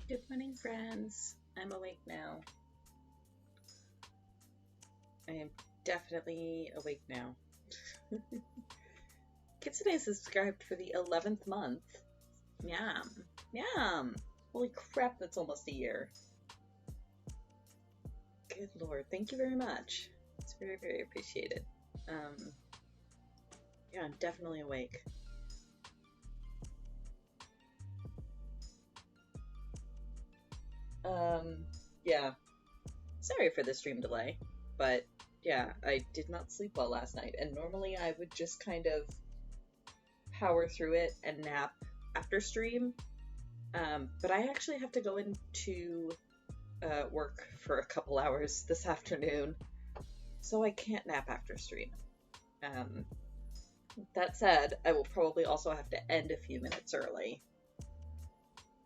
Good morning, friends. I'm awake now. I am definitely awake now. Kitsune subscribed for the 11th month. Yum. Yum. Holy crap, that's almost a year. Good lord. Thank you very much. It's very, very appreciated. Yeah, I'm definitely awake. Yeah. Sorry for the stream delay, but yeah, I did not sleep well last night, and normally I would just kind of power through it and nap after stream, but I actually have to go into work for a couple hours this afternoon, so I can't nap after stream. That said, I will probably also have to end a few minutes early,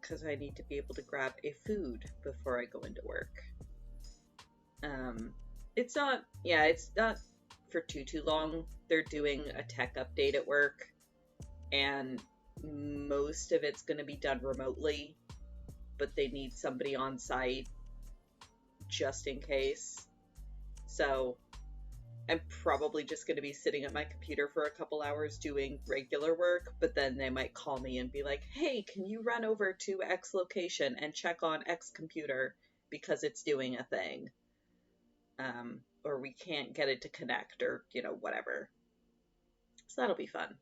because I need to be able to grab a food before I go into work. It's not for too long. They're doing a tech update at work, and most of it's going to be done remotely, but they need somebody on site just in case. So I'm probably just going to be sitting at my computer for a couple hours doing regular work, but then they might call me and be like, hey, can you run over to X location and check on X computer because it's doing a thing? Or we can't get it to connect, or, whatever. So that'll be fun.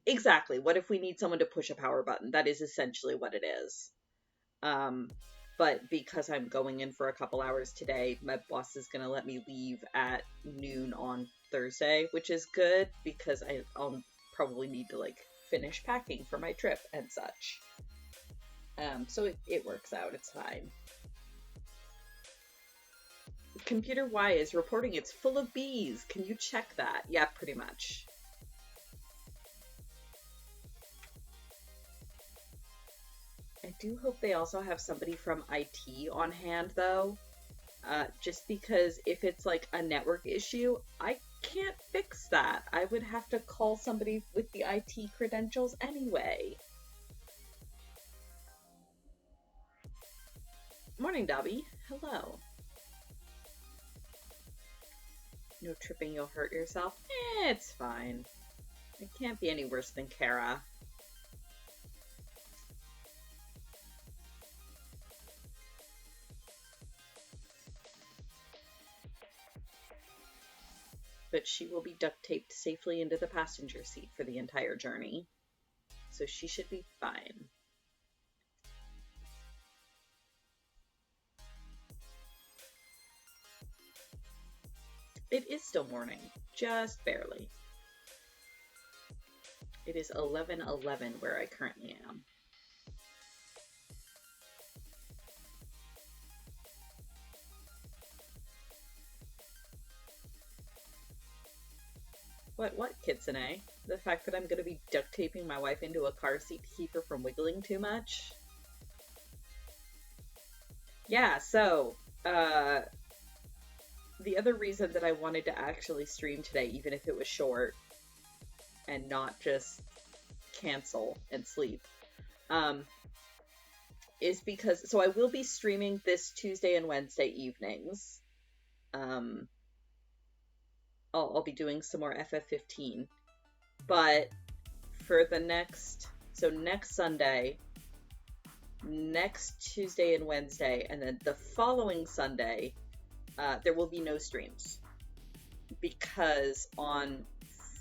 Exactly. What if we need someone to push a power button? That is essentially what it is. But because I'm going in for a couple hours today, my boss is going to let me leave at noon on Thursday, which is good because I'll probably need to, finish packing for my trip and such. So it works out. It's fine. Computer Y is reporting it's full of bees. Can you check that? Yeah, pretty much. I do hope they also have somebody from IT on hand, though. Just because if it's a network issue, I can't fix that. I would have to call somebody with the IT credentials anyway. Morning, Dobby. Hello. No tripping, you'll hurt yourself? It's fine. It can't be any worse than Kara. But she will be duct taped safely into the passenger seat for the entire journey. So she should be fine. It is still morning, just barely. It is 11:11 where I currently am. What, Kitsune? The fact that I'm going to be duct taping my wife into a car seat to keep her from wiggling too much? Yeah, so, the other reason that I wanted to actually stream today, even if it was short, and not just cancel and sleep, is because, so I will be streaming this Tuesday and Wednesday evenings. I'll be doing some more FF15, but for the next Sunday, next Tuesday and Wednesday, and then the following Sunday, there will be no streams, because on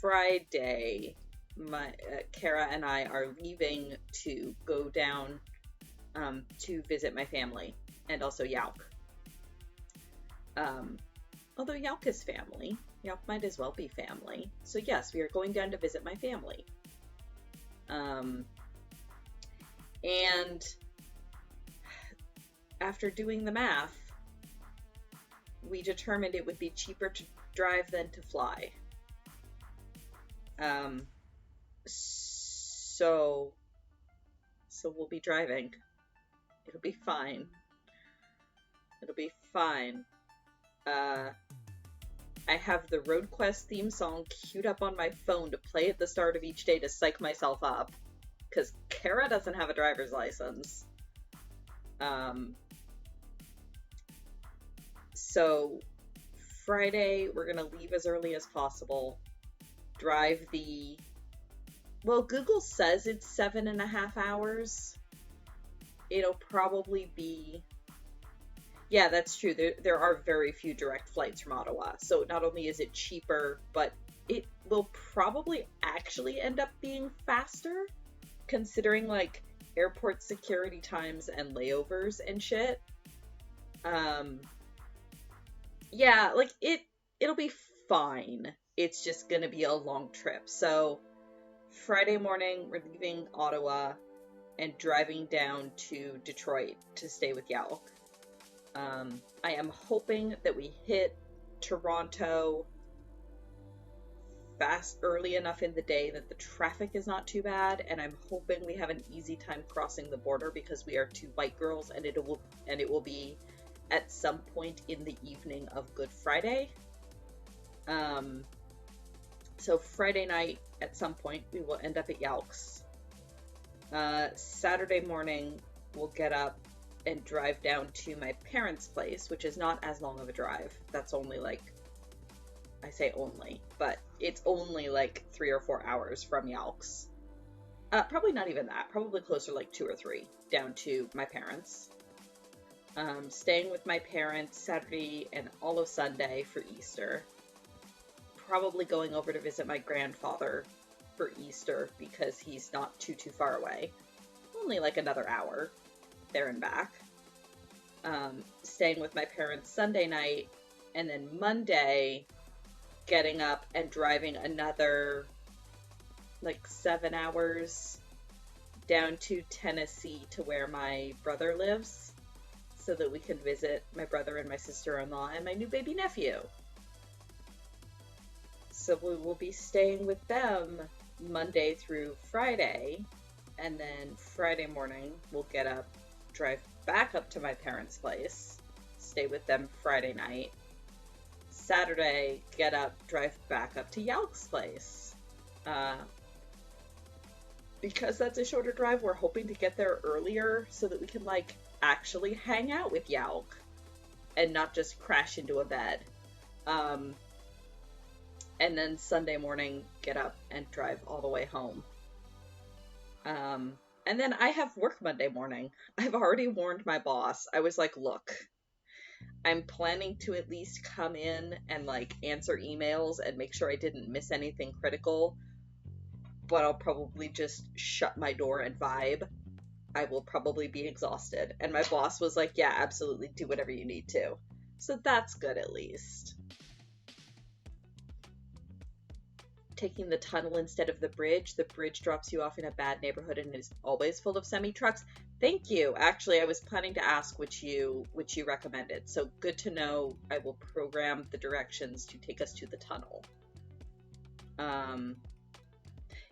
Friday, Kara and I are leaving to go down to visit my family, and also Yauk. Although Yauk is family, Yauk might as well be family. So yes, we are going down to visit my family. And after doing the math, we determined it would be cheaper to drive than to fly. So we'll be driving. It'll be fine. It'll be fine. I have the Road Quest theme song queued up on my phone to play at the start of each day to psych myself up, because Kara doesn't have a driver's license. Um, so Friday, we're gonna leave as early as possible. Drive the, well, Google says it's 7.5 hours. It'll probably be, yeah, that's true. There are very few direct flights from Ottawa. So not only is it cheaper, but it will probably actually end up being faster, considering like airport security times and layovers and shit. Um, yeah, like it'll be fine. It's just gonna be a long trip. So Friday morning, we're leaving Ottawa and driving down to Detroit to stay with Yao. I am hoping that we hit Toronto fast early enough in the day that the traffic is not too bad, and I'm hoping we have an easy time crossing the border because we are two white girls, and it will be at some point in the evening of Good Friday. So Friday night at some point we will end up at Yelks. Saturday morning we'll get up and drive down to my parents' place, which is not as long of a drive. That's only like, I say only, but it's only like 3 or 4 hours from Yelks. Probably not even that. Probably closer, like 2 or 3, down to my parents. Staying with my parents Saturday and all of Sunday for Easter. Probably going over to visit my grandfather for Easter because he's not too far away. Only like another hour there and back. Staying with my parents Sunday night, and then Monday getting up and driving another like 7 hours down to Tennessee to where my brother lives so that we can visit my brother and my sister-in-law and my new baby nephew. So we will be staying with them Monday through Friday, and then Friday morning we'll get up, drive back up to my parents' place, stay with them Friday night. Saturday, get up, drive back up to Yelk's place. Because that's a shorter drive, we're hoping to get there earlier so that we can, like, actually hang out with Yelk and not just crash into a bed. And then Sunday morning, get up and drive all the way home. And then I have work Monday morning. I've already warned my boss. I was like, look, I'm planning to at least come in and like answer emails and make sure I didn't miss anything critical, but I'll probably just shut my door and vibe. I will probably be exhausted. And my boss was like, yeah, absolutely, do whatever you need to. So that's good at least. Taking the tunnel instead of the bridge. The bridge drops you off in a bad neighborhood and is always full of semi-trucks. Thank you. Actually, I was planning to ask which you recommended. So good to know. I will program the directions to take us to the tunnel.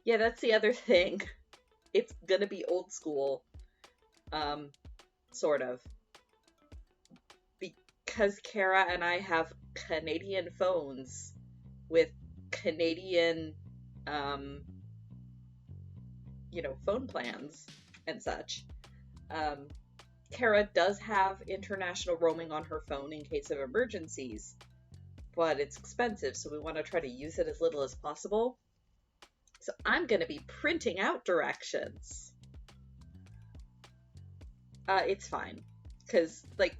Yeah, that's the other thing. It's gonna be old school. Sort of. Because Kara and I have Canadian phones with Canadian, phone plans and such. Kara does have international roaming on her phone in case of emergencies, but it's expensive, so we want to try to use it as little as possible. So I'm going to be printing out directions. It's fine, because, like,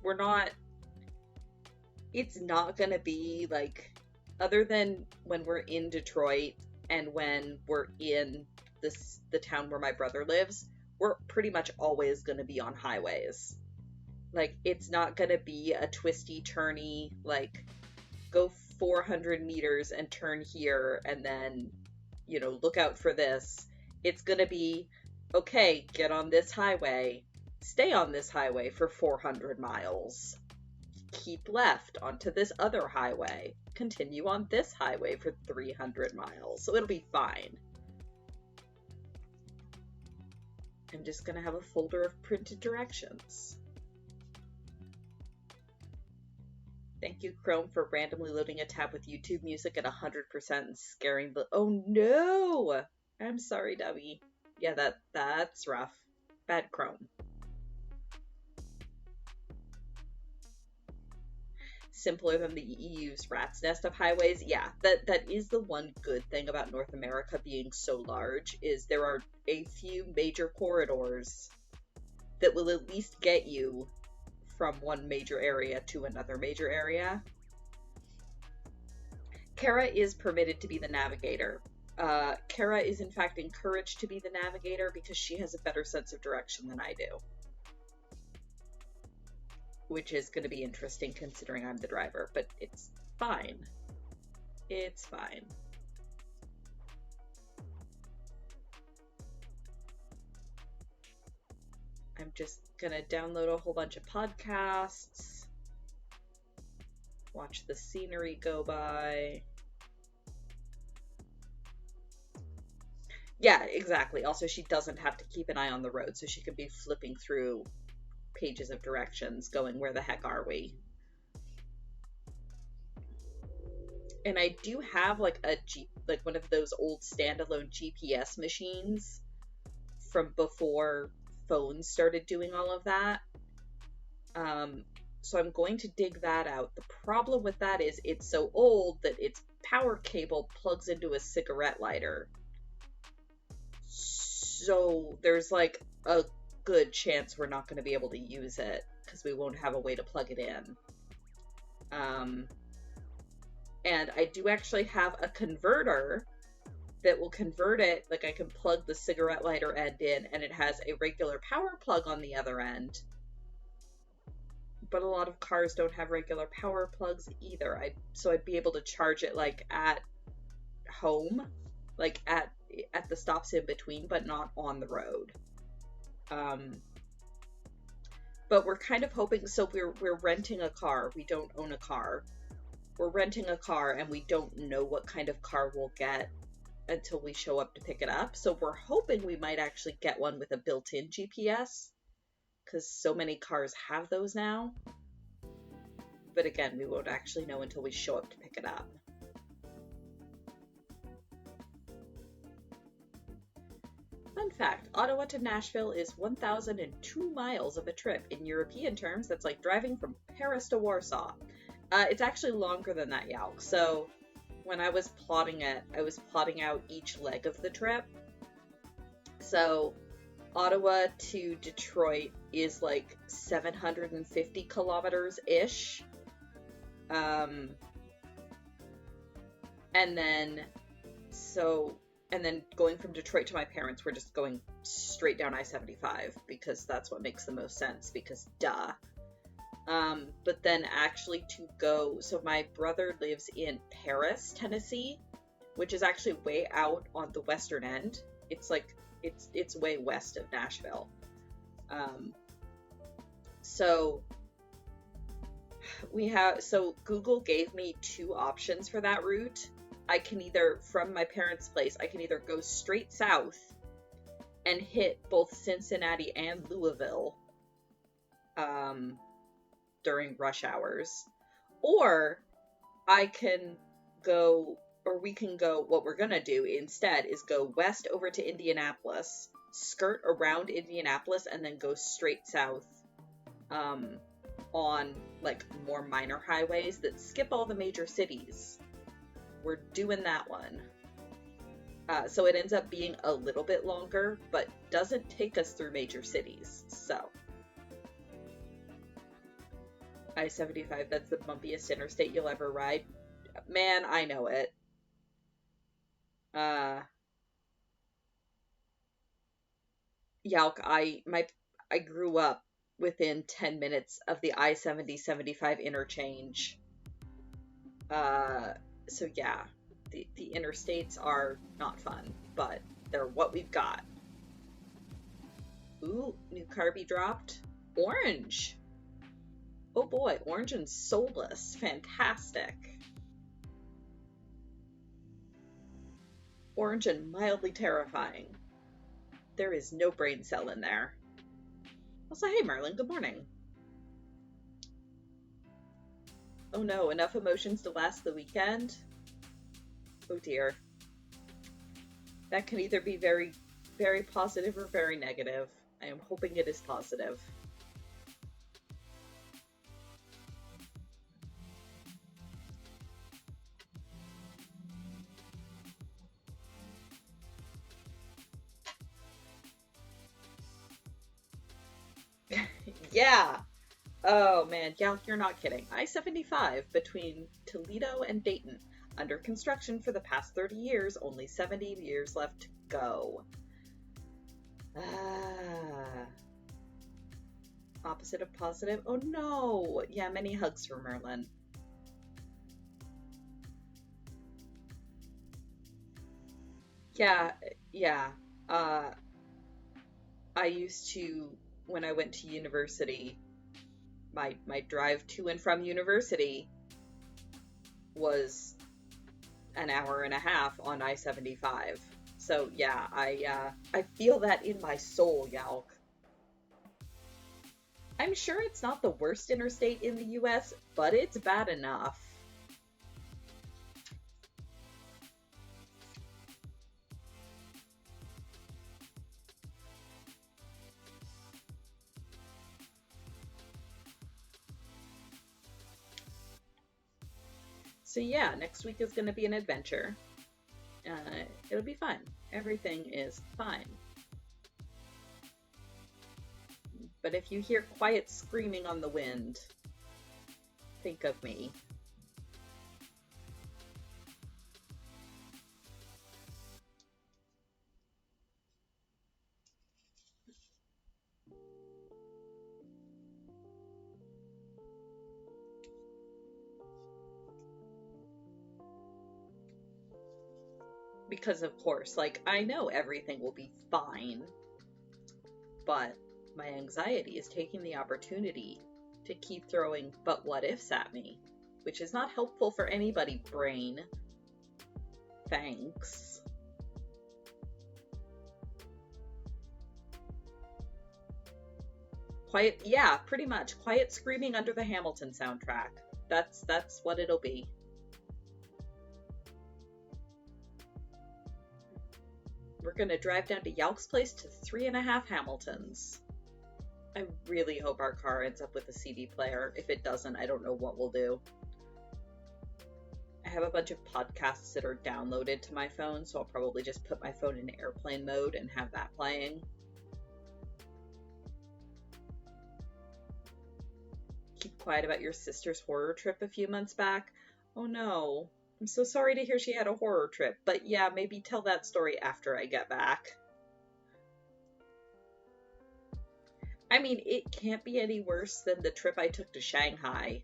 it's not going to be, like, other than when we're in Detroit and when we're in the town where my brother lives, we're pretty much always going to be on highways. Like, it's not going to be a twisty, turny, like, go 400 meters and turn here and then, look out for this. It's going to be, okay, get on this highway, stay on this highway for 400 miles. Keep left onto this other highway. Continue on this highway for 300 miles. So it'll be fine. I'm just going to have a folder of printed directions. Thank you, Chrome, for randomly loading a tab with YouTube music at 100% and scaring the... Oh, no! I'm sorry, Debbie. Yeah, that's rough. Bad Chrome. simpler than the EU's rat's nest of highways. Yeah, that is the one good thing about North America being so large, is there are a few major corridors that will at least get you from one major area to another major area. Kara is permitted to be the navigator. Kara is in fact encouraged to be the navigator because she has a better sense of direction than I do. Which is going to be interesting considering I'm the driver, but it's fine. It's fine. I'm just gonna download a whole bunch of podcasts, watch the scenery go by. Yeah, exactly. Also, she doesn't have to keep an eye on the road, so she can be flipping through pages of directions going, where the heck are we? And I do have like one of those old standalone GPS machines from before phones started doing all of that. So I'm going to dig that out. The problem with that is it's so old that its power cable plugs into a cigarette lighter. So there's like a good chance we're not going to be able to use it because we won't have a way to plug it in. And I do actually have a converter that will convert it. Like, I can plug the cigarette lighter end in and it has a regular power plug on the other end. But a lot of cars don't have regular power plugs either. So I'd be able to charge it like at home, like at the stops in between, but not on the road. But we're kind of hoping, so we're renting a car. We don't own a car. We're renting a car and we don't know what kind of car we'll get until we show up to pick it up. So we're hoping we might actually get one with a built-in GPS, because so many cars have those now. But again, we won't actually know until we show up to pick it up. Fun fact, Ottawa to Nashville is 1,002 miles of a trip. In European terms, that's like driving from Paris to Warsaw. It's actually longer than that, Yalk. So when I was plotting it, I was plotting out each leg of the trip. So Ottawa to Detroit is like 750 kilometers-ish. And then going from Detroit to my parents, we're just going straight down I-75 because that's what makes the most sense, because duh. But then actually to go, so my brother lives in Paris, Tennessee, which is actually way out on the western end. It's like, it's way west of Nashville. So Google gave me two options for that route. I can either, from my parents' place, I can either go straight south and hit both Cincinnati and Louisville during rush hours, or we can go, what we're gonna do instead is go west over to Indianapolis, skirt around Indianapolis, and then go straight south on like more minor highways that skip all the major cities. We're doing that one. So it ends up being a little bit longer, but doesn't take us through major cities. So I-75, that's the bumpiest interstate you'll ever ride. Man, I know it. Yalk, I grew up within 10 minutes of the I-70-75 interchange. So yeah, the interstates are not fun, but they're what we've got. Ooh, new Carby dropped. Orange! Oh boy, orange and soulless. Fantastic. Orange and mildly terrifying. There is no brain cell in there. Also, hey Merlin, good morning. Oh no, enough emotions to last the weekend? Oh dear. That can either be very, very positive or very negative. I am hoping it is positive. Yeah. Oh man, yeah, you're not kidding. I-75 between Toledo and Dayton. Under construction for the past 30 years, only 70 years left to go. Ah. Opposite of positive? Oh no! Yeah, many hugs for Merlin. Yeah, yeah. Uh, I used to, when I went to university, my drive to and from university was an hour and a half on I-75. So yeah, I feel that in my soul, Yalk. I'm sure it's not the worst interstate in the US, but it's bad enough. So yeah, next week is going to be an adventure. It'll be fun. Everything is fine. But if you hear quiet screaming on the wind, think of me. Because of course, like, I know everything will be fine, but my anxiety is taking the opportunity to keep throwing but what ifs at me, which is not helpful for anybody, brain. Thanks. Quiet, yeah, pretty much. Quiet screaming under the Hamilton soundtrack. That's what it'll be. We're gonna drive down to Yelk's place to 3.5 Hamiltons. I really hope our car ends up with a CD player. If it doesn't, I don't know what we'll do. I have a bunch of podcasts that are downloaded to my phone, so I'll probably just put my phone in airplane mode and have that playing. Keep quiet about your sister's horror trip a few months back. Oh no. I'm so sorry to hear she had a horror trip, but yeah, maybe tell that story after I get back. I mean, it can't be any worse than the trip I took to Shanghai,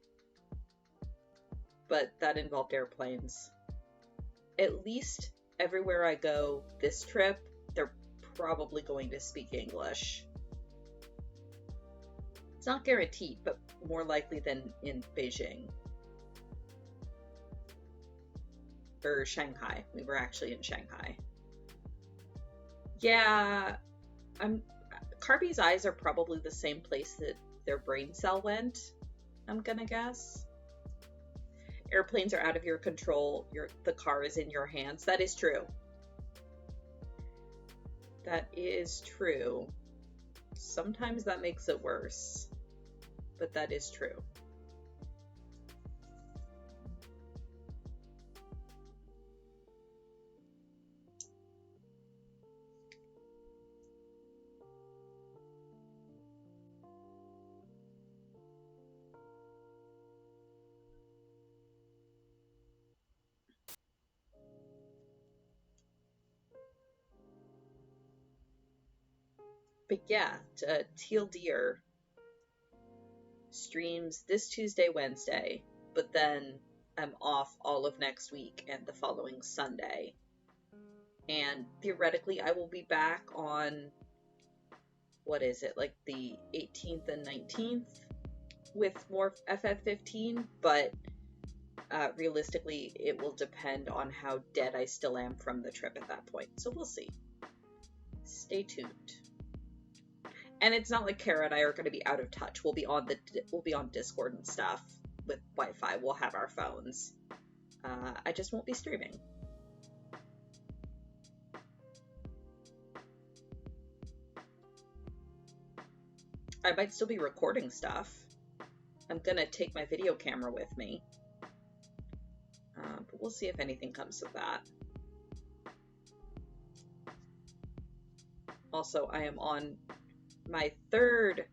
but that involved airplanes. At least everywhere I go this trip, they're probably going to speak English. It's not guaranteed, but more likely than in Beijing. Or Shanghai. We were actually in Shanghai. Yeah, I'm. Carby's eyes are probably the same place that their brain cell went, I'm gonna guess. Airplanes are out of your control. The car is in your hands. That is true. That is true. Sometimes that makes it worse, but that is true. But yeah, Teal Deer streams this Tuesday, Wednesday, but then I'm off all of next week and the following Sunday. And theoretically, I will be back on, what is it, like the 18th and 19th with more FF15, but realistically, it will depend on how dead I still am from the trip at that point. So we'll see. Stay tuned. And it's not like Kara and I are going to be out of touch. We'll be on Discord and stuff with Wi-Fi. We'll have our phones. I just won't be streaming. I might still be recording stuff. I'm gonna take my video camera with me. But we'll see if anything comes of that. Also, I am on my third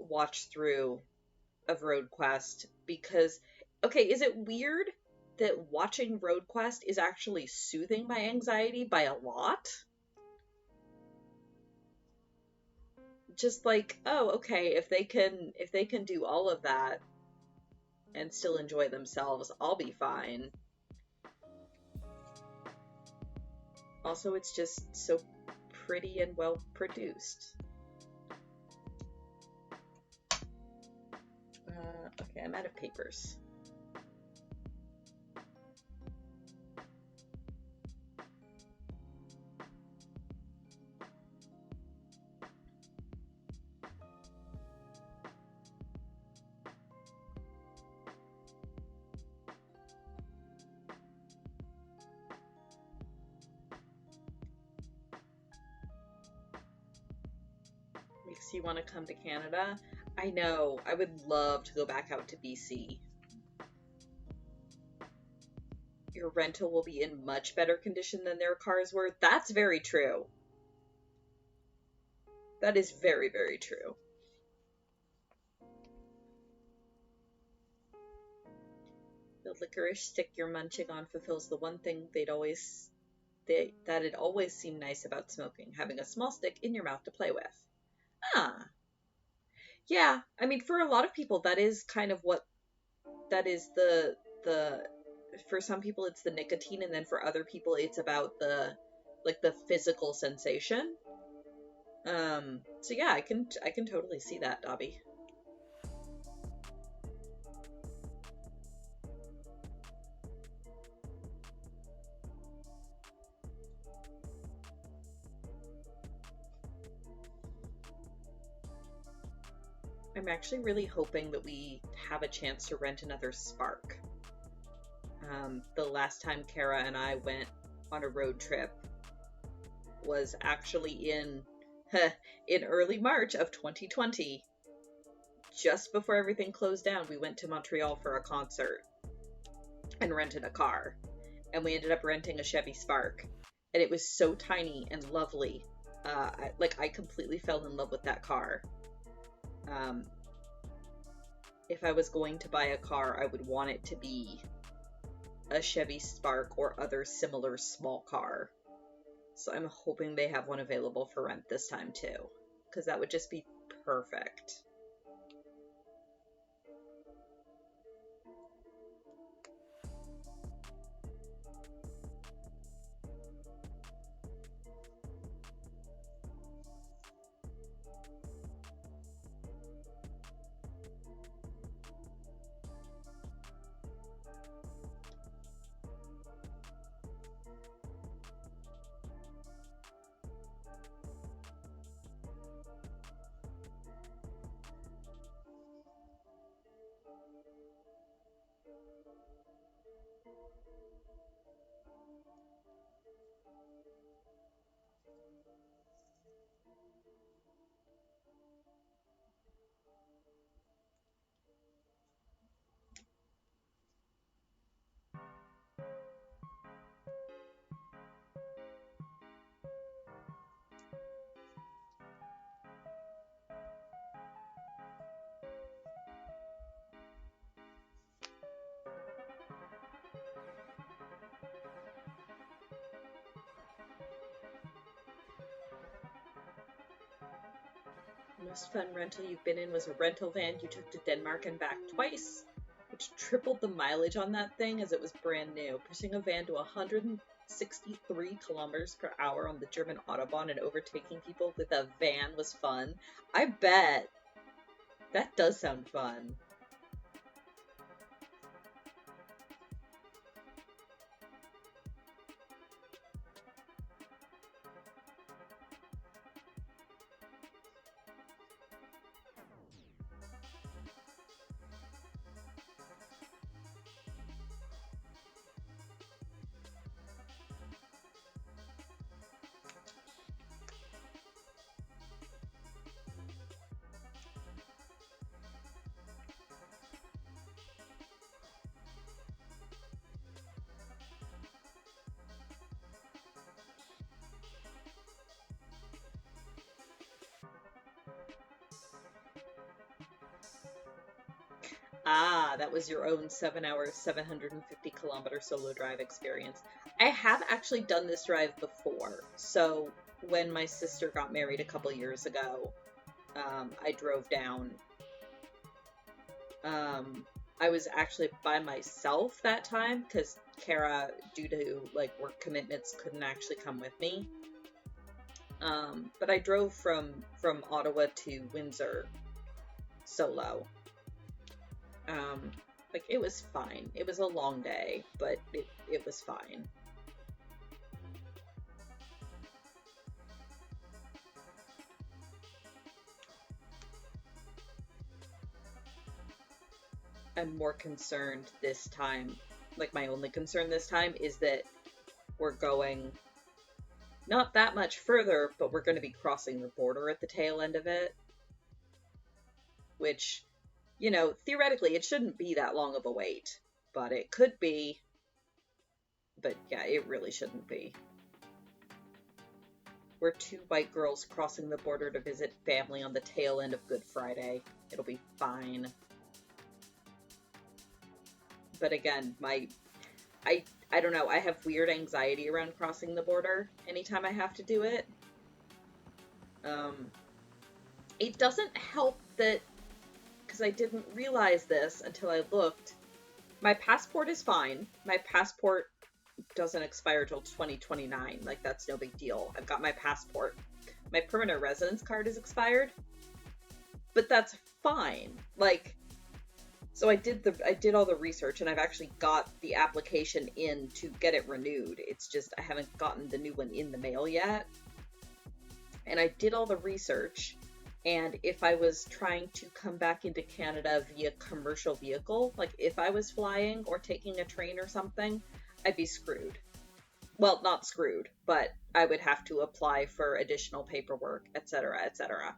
watch through of Road Quest because, okay, is it weird that watching Road Quest is actually soothing my anxiety by a lot? Just like, oh, okay, if they can do all of that and still enjoy themselves, I'll be fine. Also, it's just so pretty and well produced. Okay, I'm out of papers. Makes you want to come to Canada? I know. I would love to go back out to BC. Your rental will be in much better condition than their cars were. That's very true. That is very, very true. The licorice stick you're munching on fulfills the one thing that it always seemed nice about smoking, having a small stick in your mouth to play with. Ah. Yeah, I mean, for a lot of people, that is kind of what that is the for some people it's the nicotine, and then for other people it's about the physical sensation. So yeah, I can totally see that, Dobby. I'm actually really hoping that we have a chance to rent another Spark. The last time Kara and I went on a road trip was actually in early March of 2020. Just before everything closed down, we went to Montreal for a concert and rented a car. And we ended up renting a Chevy Spark. And it was so tiny and lovely. I completely fell in love with that car. If I was going to buy a car, I would want it to be a Chevy Spark or other similar small car. So I'm hoping they have one available for rent this time too, because that would just be perfect. The most fun rental you've been in was a rental van you took to Denmark and back twice, which tripled the mileage on that thing as it was brand new. Pushing a van to 163 kilometers per hour on the German Autobahn and overtaking people with a van was fun. I bet. That does sound fun. Ah, that was your own 7 hour, 750 kilometer solo drive experience. I have actually done this drive before. So when my sister got married a couple years ago, I drove down. Um, I was actually by myself that time because Kara, due to like work commitments, couldn't actually come with me. But I drove from Ottawa to Windsor solo. Um, like it was fine. It was a long day, but it was fine. I'm more concerned this time. Like my only concern this time is that we're going not that much further, but we're going to be crossing the border at the tail end of it, which, theoretically it shouldn't be that long of a wait, but it could be. But yeah, it really shouldn't be. We're two white girls crossing the border to visit family on the tail end of Good Friday. It'll be fine. But again, I don't know, I have weird anxiety around crossing the border anytime I have to do it. It doesn't help that, because I didn't realize this until I looked, my passport is fine. My passport doesn't expire till 2029. Like, that's no big deal. I've got my passport. My permanent residence card is expired, but that's fine. Like, so I did all the research, and I've actually got the application in to get it renewed. It's just I haven't gotten the new one in the mail yet. And I did all the research, and if I was trying to come back into Canada via commercial vehicle, like if I was flying or taking a train or something, I'd be screwed. Well, not screwed, but I would have to apply for additional paperwork, etc., etc.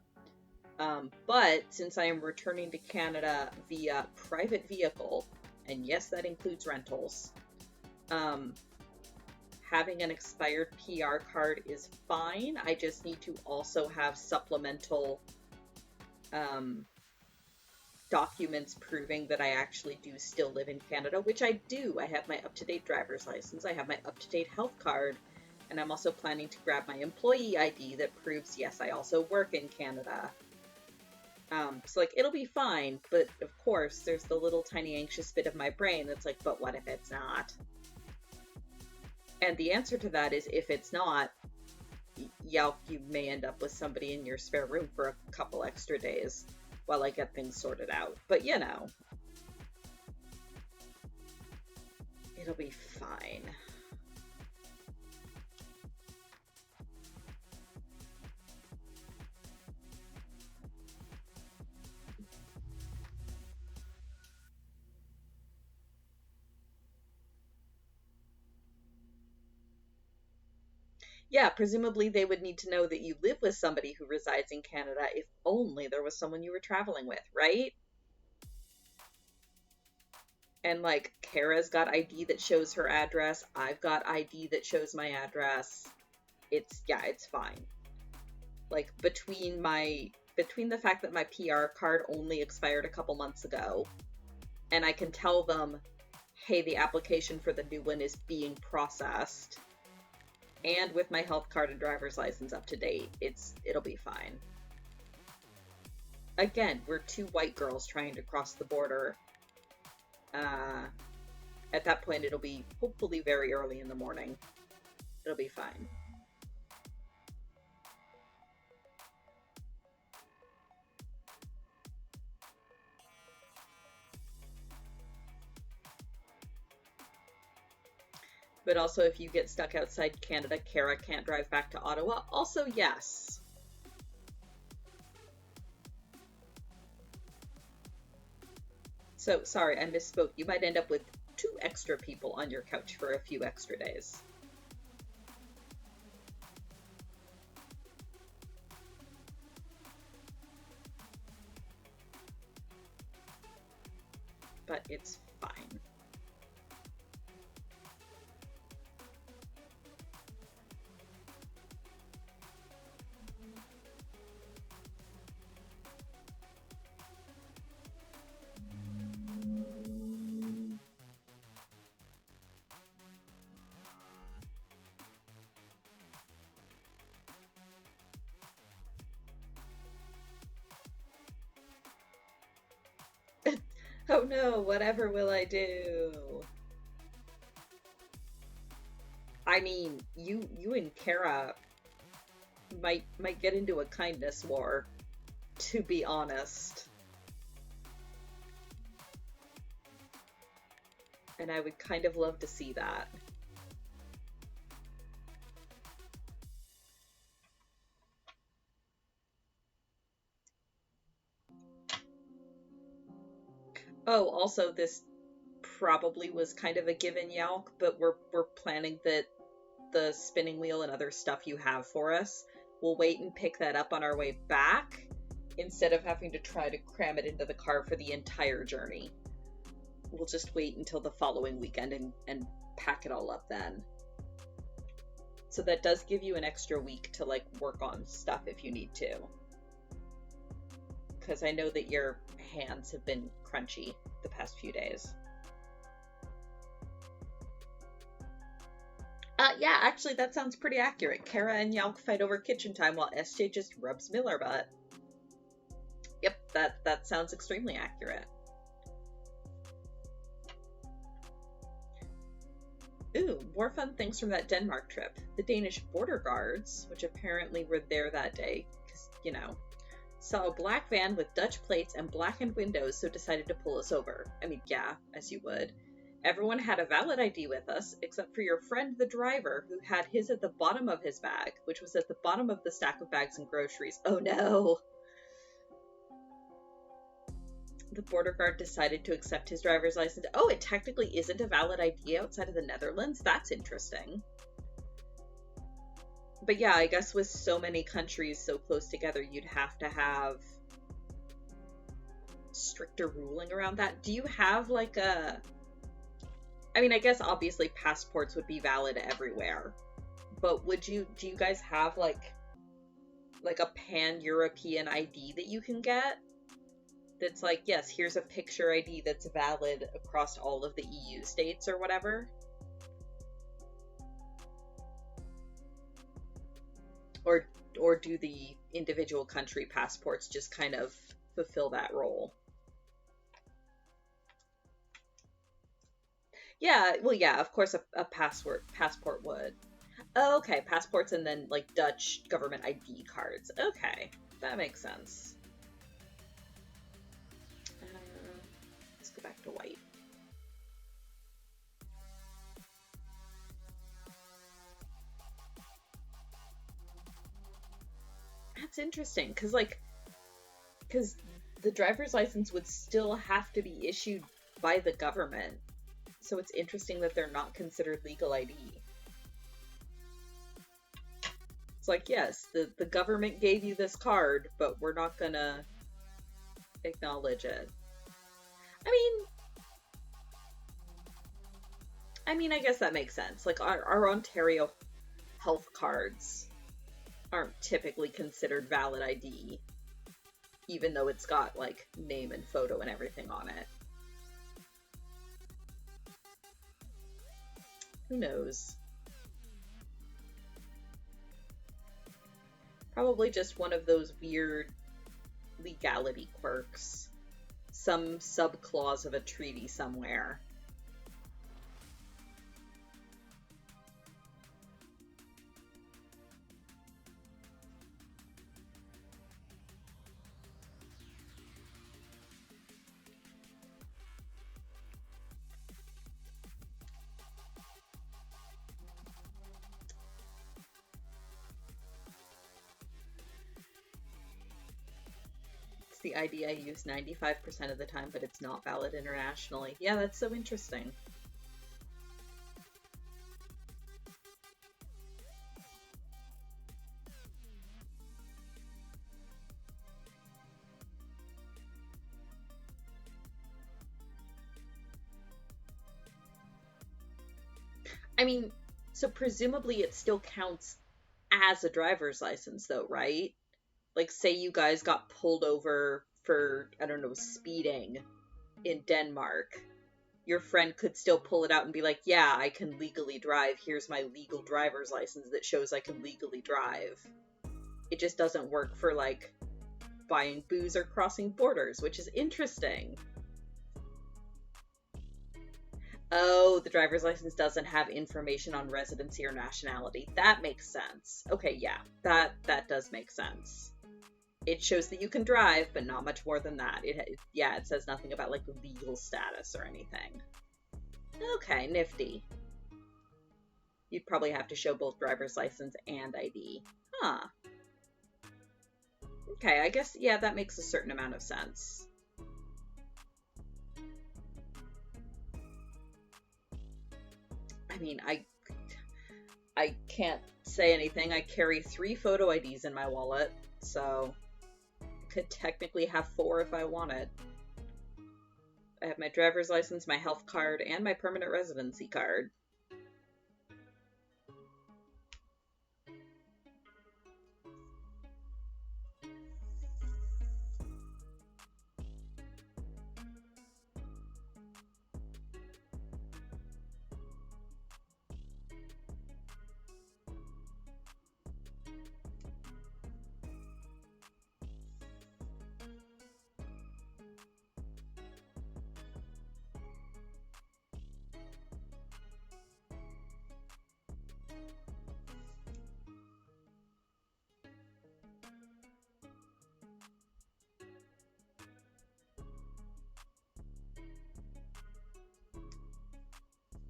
But since I am returning to Canada via private vehicle, and yes, that includes rentals, having an expired PR card is fine. I just need to also have supplemental documents proving that I actually do still live in Canada, which I do. I have my up-to-date driver's license, I have my up-to-date health card, and I'm also planning to grab my employee ID that proves, yes, I also work in Canada. So, like, it'll be fine, but of course, there's the little tiny anxious bit of my brain that's like, but what if it's not? And the answer to that is, if it's not, yeah, you may end up with somebody in your spare room for a couple extra days while I get things sorted out. But, it'll be fine. Yeah, presumably they would need to know that you live with somebody who resides in Canada if only there was someone you were traveling with, right? And like Kara's got ID that shows her address, I've got ID that shows my address. It's fine. Like between the fact that my PR card only expired a couple months ago, and I can tell them, hey, the application for the new one is being processed, and with my health card and driver's license up to date, it'll be fine. Again, we're two white girls trying to cross the border. At that point, it'll be hopefully very early in the morning. It'll be fine. But also, if you get stuck outside Canada, Kara can't drive back to Ottawa. Also, yes. So, sorry, I misspoke. You might end up with 2 extra people on your couch for a few extra days. But it's fine. Oh no, whatever will I do? I mean, you and Kara might get into a kindness war, to be honest. And I would kind of love to see that. Oh, also this probably was kind of a given, Yalk, but we're planning that the spinning wheel and other stuff you have for us, we'll wait and pick that up on our way back instead of having to try to cram it into the car for the entire journey. We'll just wait until the following weekend and pack it all up then. So that does give you an extra week to like work on stuff if you need to. Because I know that your hands have been crunchy the past few days. Yeah, actually, that sounds pretty accurate. Kara and Yalk fight over kitchen time while SJ just rubs Miller butt. Yep, that sounds extremely accurate. Ooh, more fun things from that Denmark trip. The Danish border guards, which apparently were there that day, because, you know, saw a black van with Dutch plates and blackened windows, so decided to pull us over. I mean, yeah, as you would. Everyone had a valid ID with us, except for your friend the driver, who had his at the bottom of his bag, which was at the bottom of the stack of bags and groceries. Oh no! The border guard decided to accept his driver's license. Oh, it technically isn't a valid ID outside of the Netherlands? That's interesting. But yeah, I guess with so many countries so close together, you'd have to have stricter ruling around that. Do you have like a... I mean, I guess obviously passports would be valid everywhere, but do you guys have like a pan-European ID that you can get? That's like, yes, here's a picture ID that's valid across all of the EU states or whatever? Or do the individual country passports just kind of fulfill that role? Yeah, well, yeah, of course a passport would. Oh, okay, passports and then like Dutch government ID cards. Okay, that makes sense. Let's go back to white. That's interesting, because the driver's license would still have to be issued by the government. So it's interesting that they're not considered legal ID. It's like, yes, the government gave you this card, but we're not gonna acknowledge it. I mean, I guess that makes sense. Like, our Ontario health cards aren't typically considered valid ID, even though it's got, like, name and photo and everything on it. Who knows? Probably just one of those weird legality quirks. Some subclause of a treaty somewhere. The ID I use 95% of the time, but it's not valid internationally. Yeah, that's so interesting. I mean, so presumably it still counts as a driver's license though, right? Like, say you guys got pulled over for, I don't know, speeding in Denmark. Your friend could still pull it out and be like, yeah, I can legally drive. Here's my legal driver's license that shows I can legally drive. It just doesn't work for, like, buying booze or crossing borders, which is interesting. Oh, the driver's license doesn't have information on residency or nationality. That makes sense. Okay, yeah, that does make sense. It shows that you can drive, but not much more than that. Yeah, it says nothing about like legal status or anything. Okay, nifty. You'd probably have to show both driver's license and ID. Huh. Okay, I guess, yeah, that makes a certain amount of sense. I mean, I can't say anything. I carry 3 photo IDs in my wallet, so I could technically have 4 if I wanted. I have my driver's license, my health card, and my permanent residency card.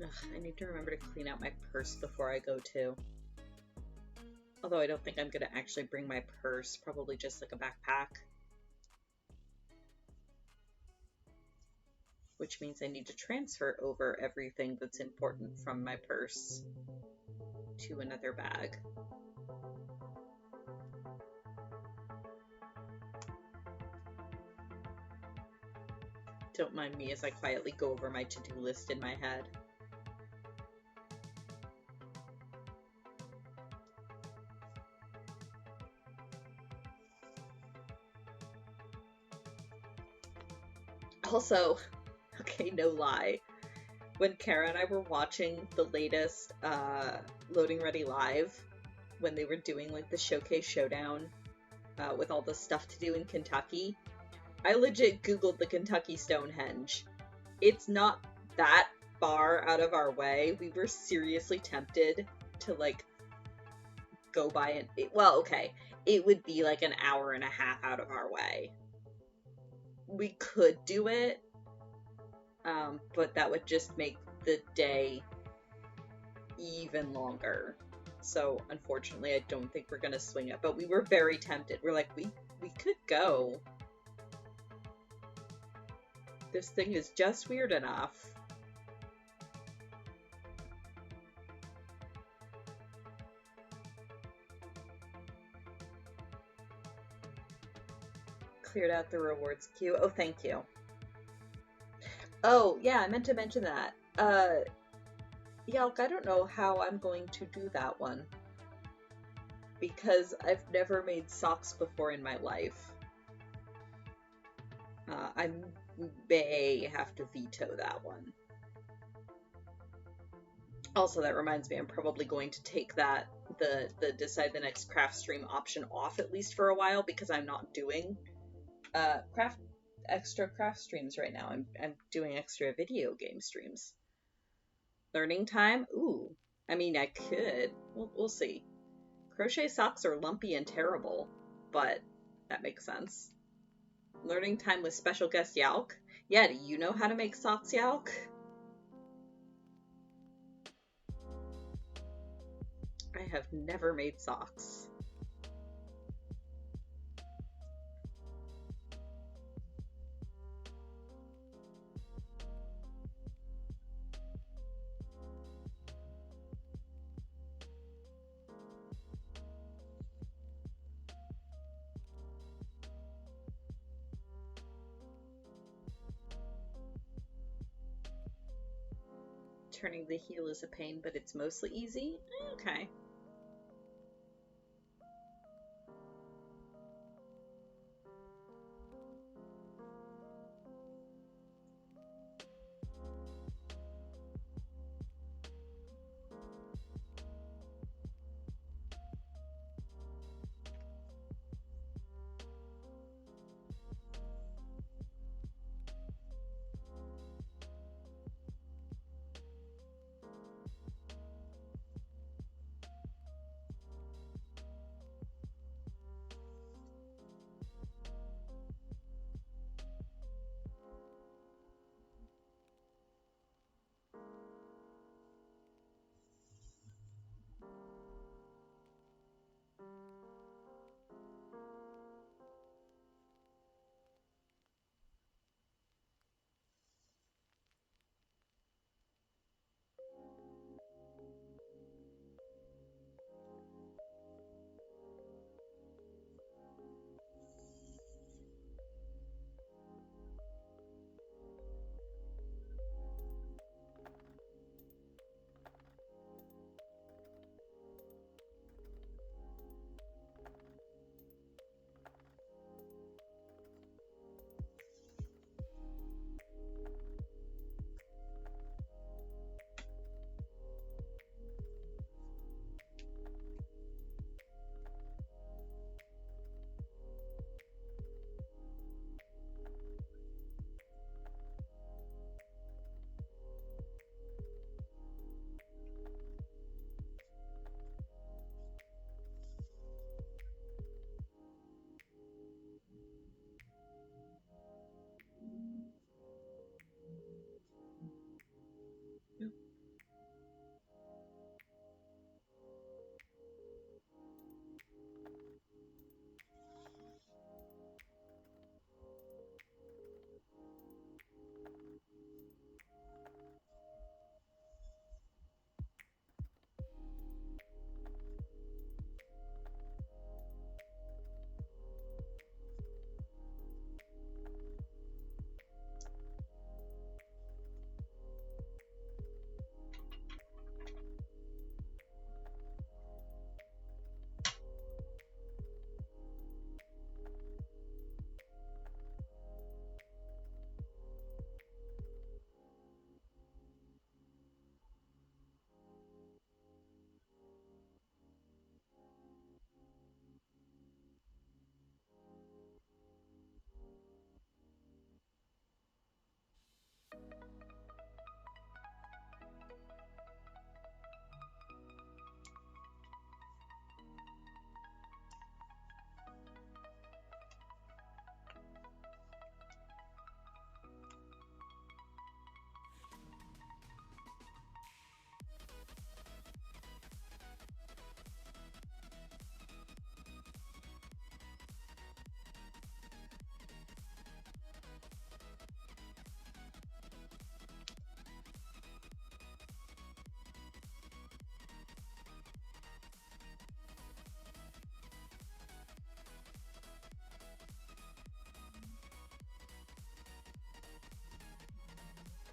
Ugh, I need to remember to clean out my purse before I go too. Although I don't think I'm gonna actually bring my purse, probably just like a backpack. Which means I need to transfer over everything that's important from my purse to another bag. Don't mind me as I quietly go over my to-do list in my head. Also, okay, no lie, when Kara and I were watching the latest Loading Ready Live, when they were doing like the Showcase Showdown with all the stuff to do in Kentucky, I legit googled the Kentucky Stonehenge. It's not that far out of our way. We were seriously tempted to like go by it. Well, okay, it would be like an hour and a half out of our way. We could do it, but that would just make the day even longer. So unfortunately, I don't think we're gonna swing it. But we were very tempted. We're like, we could go. This thing is just weird enough. Cleared out the rewards queue. Oh, thank you. Oh, yeah, I meant to mention that. Yelk, I don't know how I'm going to do that one. Because I've never made socks before in my life. I may have to veto that one. Also, that reminds me, I'm probably going to take the decide the next craft stream option off at least for a while because I'm not doing extra craft streams right now. I'm doing extra video game streams. Learning time? Ooh. I mean, I could. We'll see. Crochet socks are lumpy and terrible, but that makes sense. Learning time with special guest Yalk? Yeah, do you know how to make socks, Yalk? I have never made socks. Turning the heel is a pain, but it's mostly easy? Okay.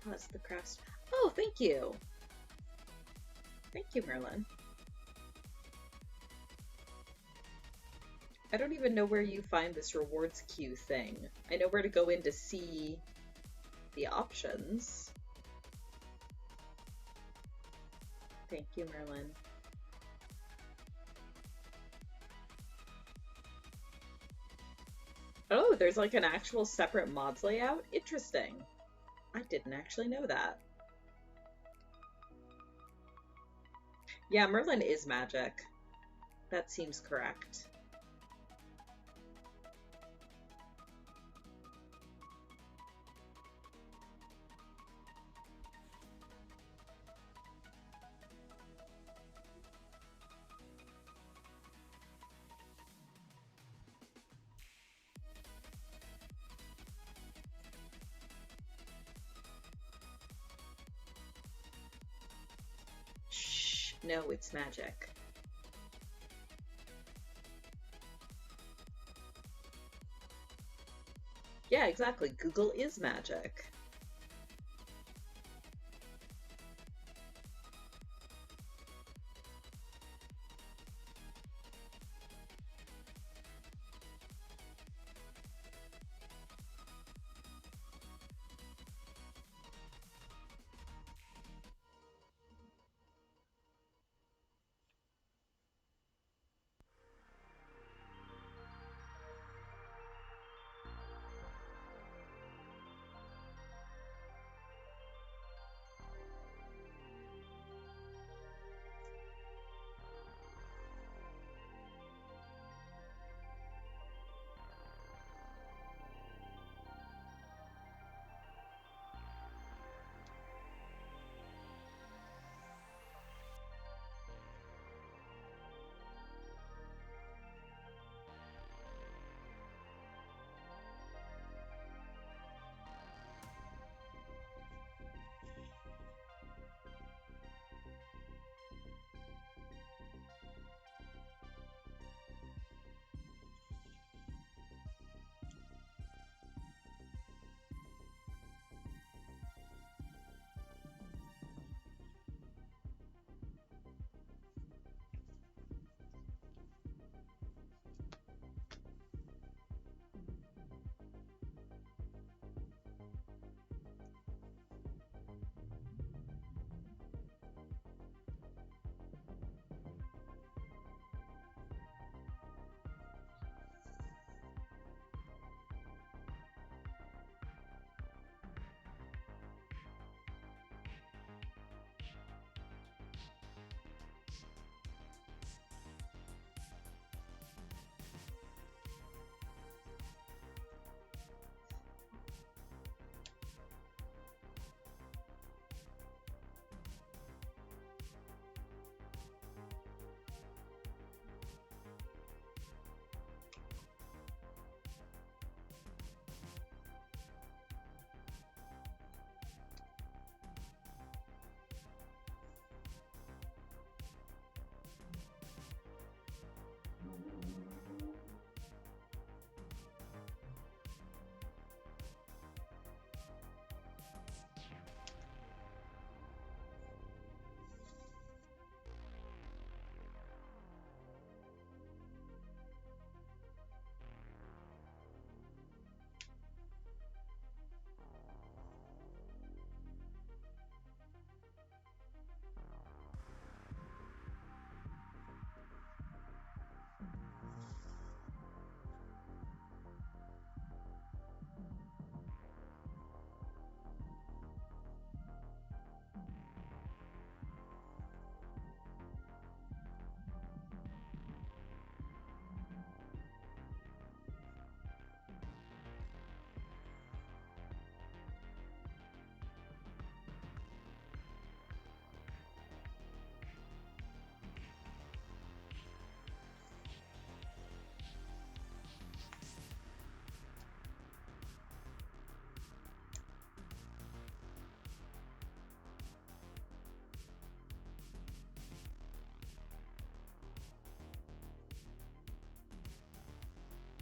Pause the crafts. Oh, thank you. Thank you, Merlin. I don't even know where you find this rewards queue thing. I know where to go in to see the options. Thank you, Merlin. Oh, there's like an actual separate mods layout? Interesting. I didn't actually know that. Yeah, Merlin is magic. That seems correct. Shh, no, it's magic. Yeah, exactly. Google is magic.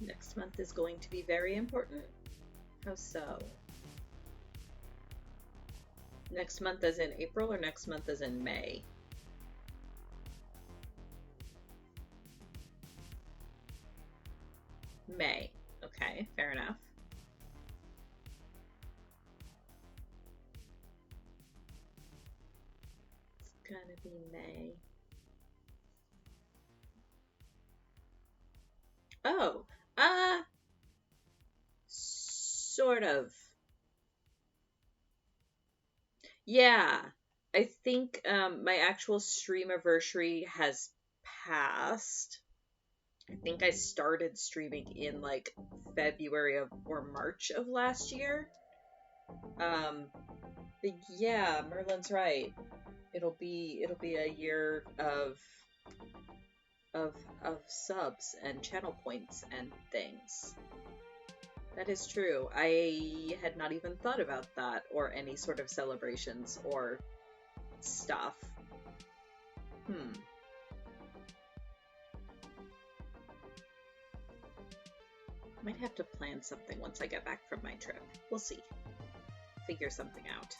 Next month is going to be very important. How so? Next month as in April or next month as in May? May. Okay, fair enough. It's gonna be May. Oh, sort of. Yeah, I think my actual stream anniversary has passed. I think I started streaming in like February of or March of last year. Um, but yeah, Merlin's right. It'll be a year of of subs and channel points and things. That is true. I had not even thought about that or any sort of celebrations or stuff. Hmm. Might have to plan something once I get back from my trip. We'll see. Figure something out.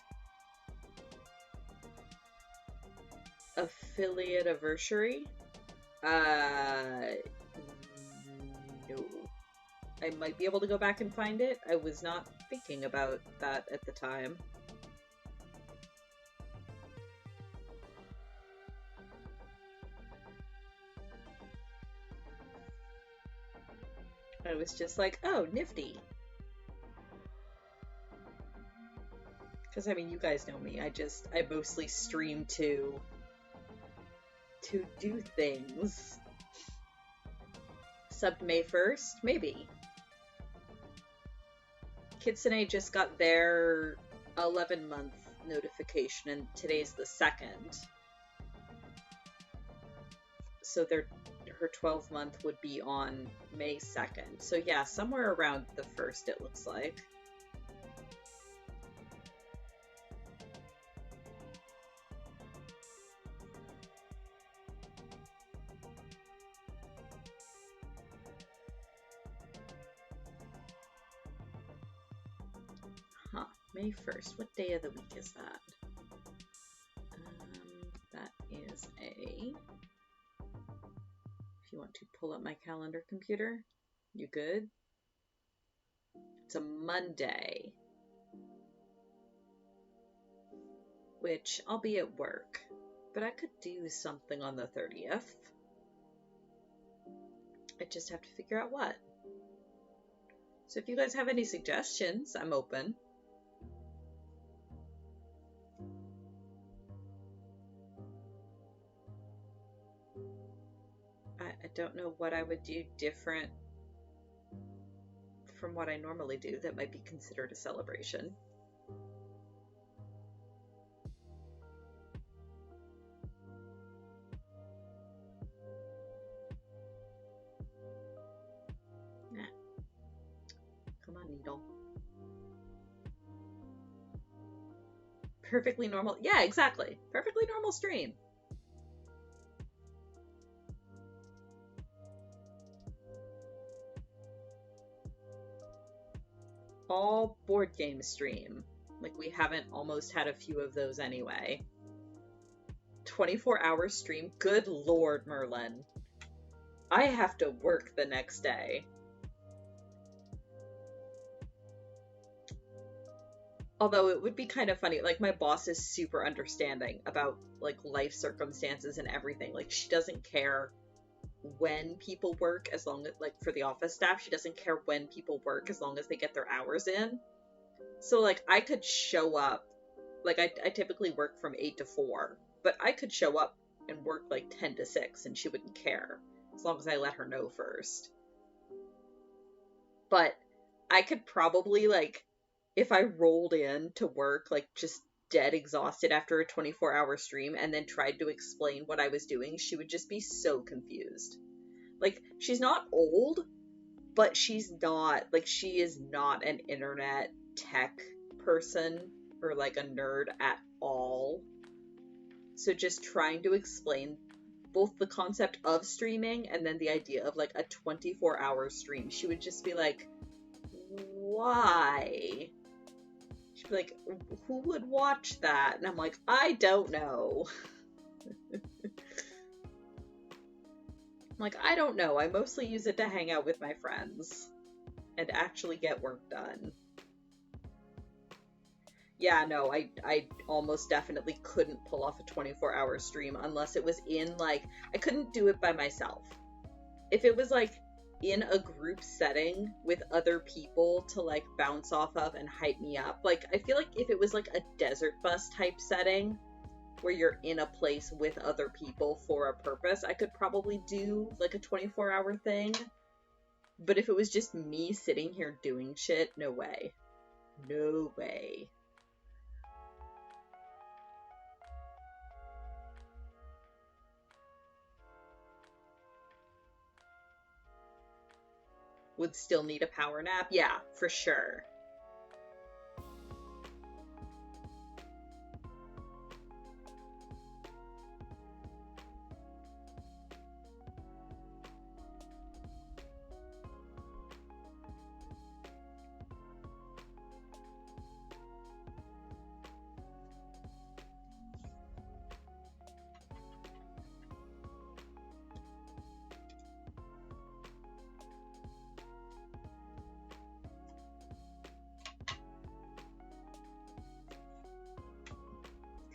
Affiliate anniversary? No. I might be able to go back and find it. I was not thinking about that at the time. I was just like, oh, nifty. Because, I mean, you guys know me. I mostly stream to do things. Subbed May 1st? Maybe. Kitsune just got their 11-month notification, and today's the 2nd. So her 12-month would be on May 2nd. So yeah, somewhere around the 1st it looks like. Huh, May 1st. What day of the week is that? That is if you want to pull up my calendar computer, you good? It's a Monday, which I'll be at work, but I could do something on the 30th. I just have to figure out what. So if you guys have any suggestions, I'm open. I don't know what I would do different from what I normally do that might be considered a celebration. Nah. Come on, Needle. Perfectly normal. Yeah, exactly. Perfectly normal stream. All board game stream. Like, we haven't almost had a few of those anyway. 24-hour stream? Good lord, Merlin. I have to work the next day. Although it would be kind of funny, like, my boss is super understanding about, like, life circumstances and everything. Like, she doesn't care when people work, as long as, like, for the office staff, she doesn't care when people work as long as they get their hours in. So, like, I could show up, like, I typically work from 8 to 4, but I could show up and work, like, 10 to 6, and she wouldn't care, as long as I let her know first. But I could probably, like, if I rolled in to work, like, just dead exhausted after a 24-hour stream and then tried to explain what I was doing, she would just be so confused. Like, she's not old, but she's not, like, she is not an internet tech person or, like, a nerd at all. So just trying to explain both the concept of streaming and then the idea of, like, a 24-hour stream, she would just be like, why? She'd be like, who would watch that? And I'm like, I don't know. I'm like, I don't know. I mostly use it to hang out with my friends and actually get work done. Yeah, no, I almost definitely couldn't pull off a 24-hour stream unless it was in, like, I couldn't do it by myself. If it was, like, in a group setting with other people to, like, bounce off of and hype me up, like, I feel like if it was, like, a desert bus type setting where you're in a place with other people for a purpose, I could probably do, like, a 24-hour thing. But if it was just me sitting here doing shit, no way. No way. Would still need a power nap? Yeah, for sure.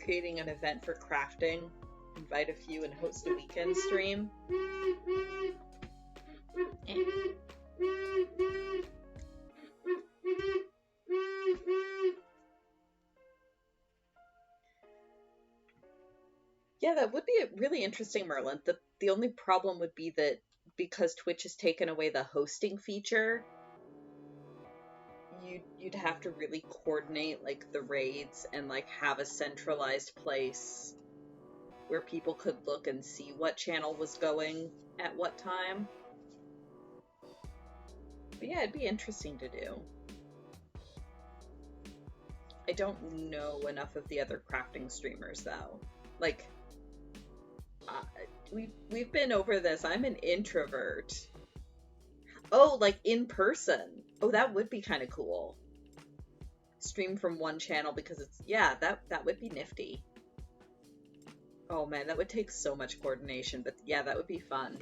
Creating an event for crafting, invite a few and host a weekend stream. Yeah, that would be really interesting, Merlin. The only problem would be that because Twitch has taken away the hosting feature, you'd have to really coordinate like the raids and like have a centralized place where people could look and see what channel was going at what time. But yeah, it'd be interesting to do. I don't know enough of the other crafting streamers though. Like, we've been over this. I'm an introvert. Oh, like in person. Oh, that would be kind of cool. Stream from one channel because it's, yeah, that would be nifty. Oh man, that would take so much coordination, but yeah, that would be fun.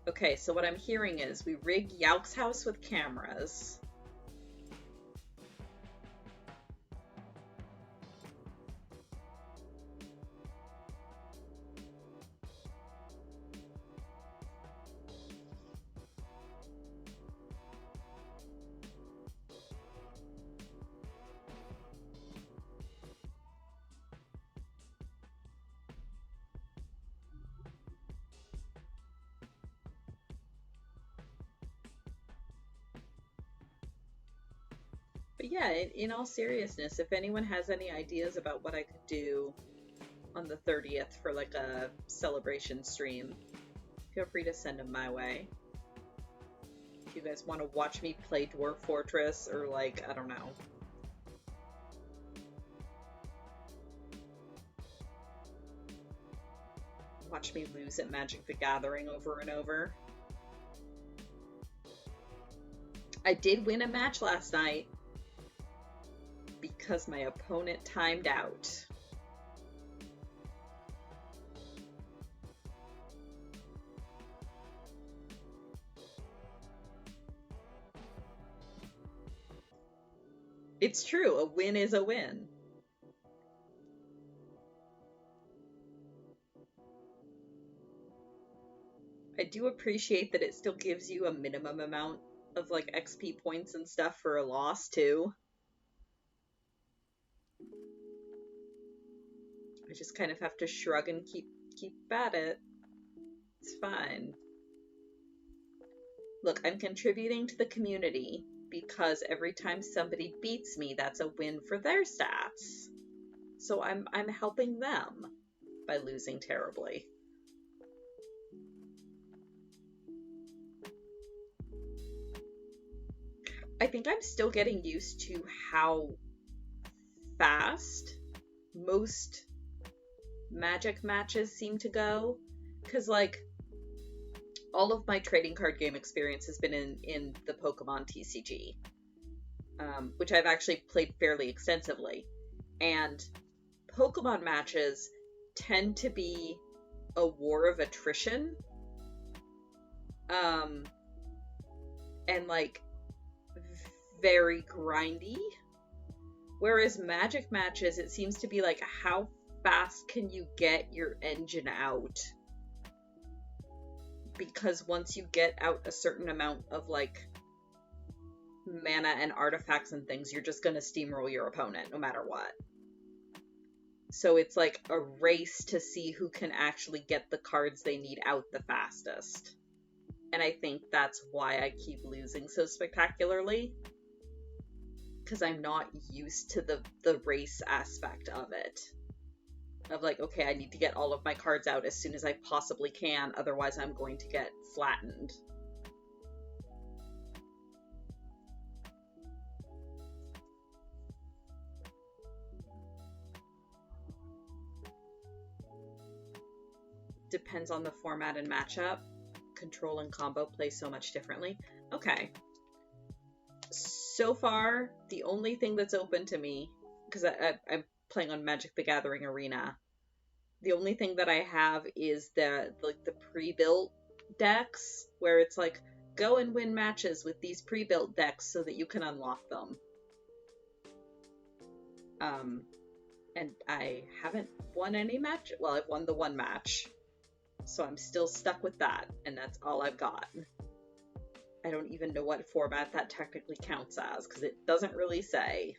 Okay, so what I'm hearing is we rig Yauk's house with cameras. But yeah, in all seriousness, if anyone has any ideas about what I could do on the 30th for like a celebration stream, feel free to send them my way. If you guys want to watch me play Dwarf Fortress or like, I don't know. Watch me lose at Magic the Gathering over and over. I did win a match last night because my opponent timed out. It's true, a win is a win. I do appreciate that it still gives you a minimum amount of like XP points and stuff for a loss too. I just kind of have to shrug and keep at it. It's fine. Look, I'm contributing to the community because every time somebody beats me, that's a win for their stats. So I'm helping them by losing terribly. I think I'm still getting used to how fast most Magic matches seem to go. Because, like, all of my trading card game experience has been in the Pokemon TCG, which I've actually played fairly extensively. And Pokemon matches tend to be a war of attrition. And like very grindy. Whereas Magic matches, it seems to be like, how fast can you get your engine out? Because once you get out a certain amount of like mana and artifacts and things, you're just gonna steamroll your opponent no matter what. So it's like a race to see who can actually get the cards they need out the fastest. And I think that's why I keep losing so spectacularly. Because I'm not used to the race aspect of it. Of like, okay, I need to get all of my cards out as soon as I possibly can, otherwise I'm going to get flattened. Depends on the format and matchup. Control and combo play so much differently. Okay. So far, the only thing that's open to me, because I'm playing on Magic the Gathering Arena, the only thing that I have is the pre-built decks, where it's like, go and win matches with these pre-built decks so that you can unlock them. And I haven't won any match. Well, I've won the one match. So I'm still stuck with that, and that's all I've got. I don't even know what format that technically counts as, because it doesn't really say.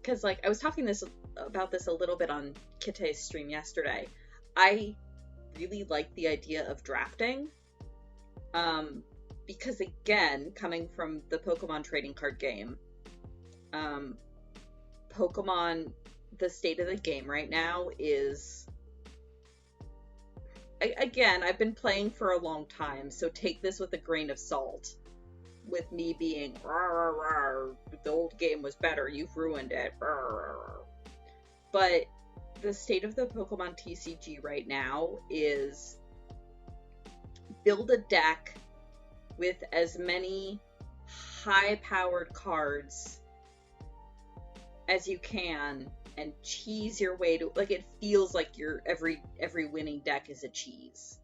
Because, like, I was talking about this a little bit on Kitte's stream yesterday. I really like the idea of drafting. Because again, coming from the Pokemon trading card game, Pokemon, the state of the game right now is, again, I've been playing for a long time, so take this with a grain of salt. With me being, rawr, rawr, rawr, the old game was better, you've ruined it. Rawr, rawr, rawr. But the state of the Pokemon TCG right now is build a deck with as many high-powered cards as you can and cheese your way to, like, it feels like your every winning deck is a cheese.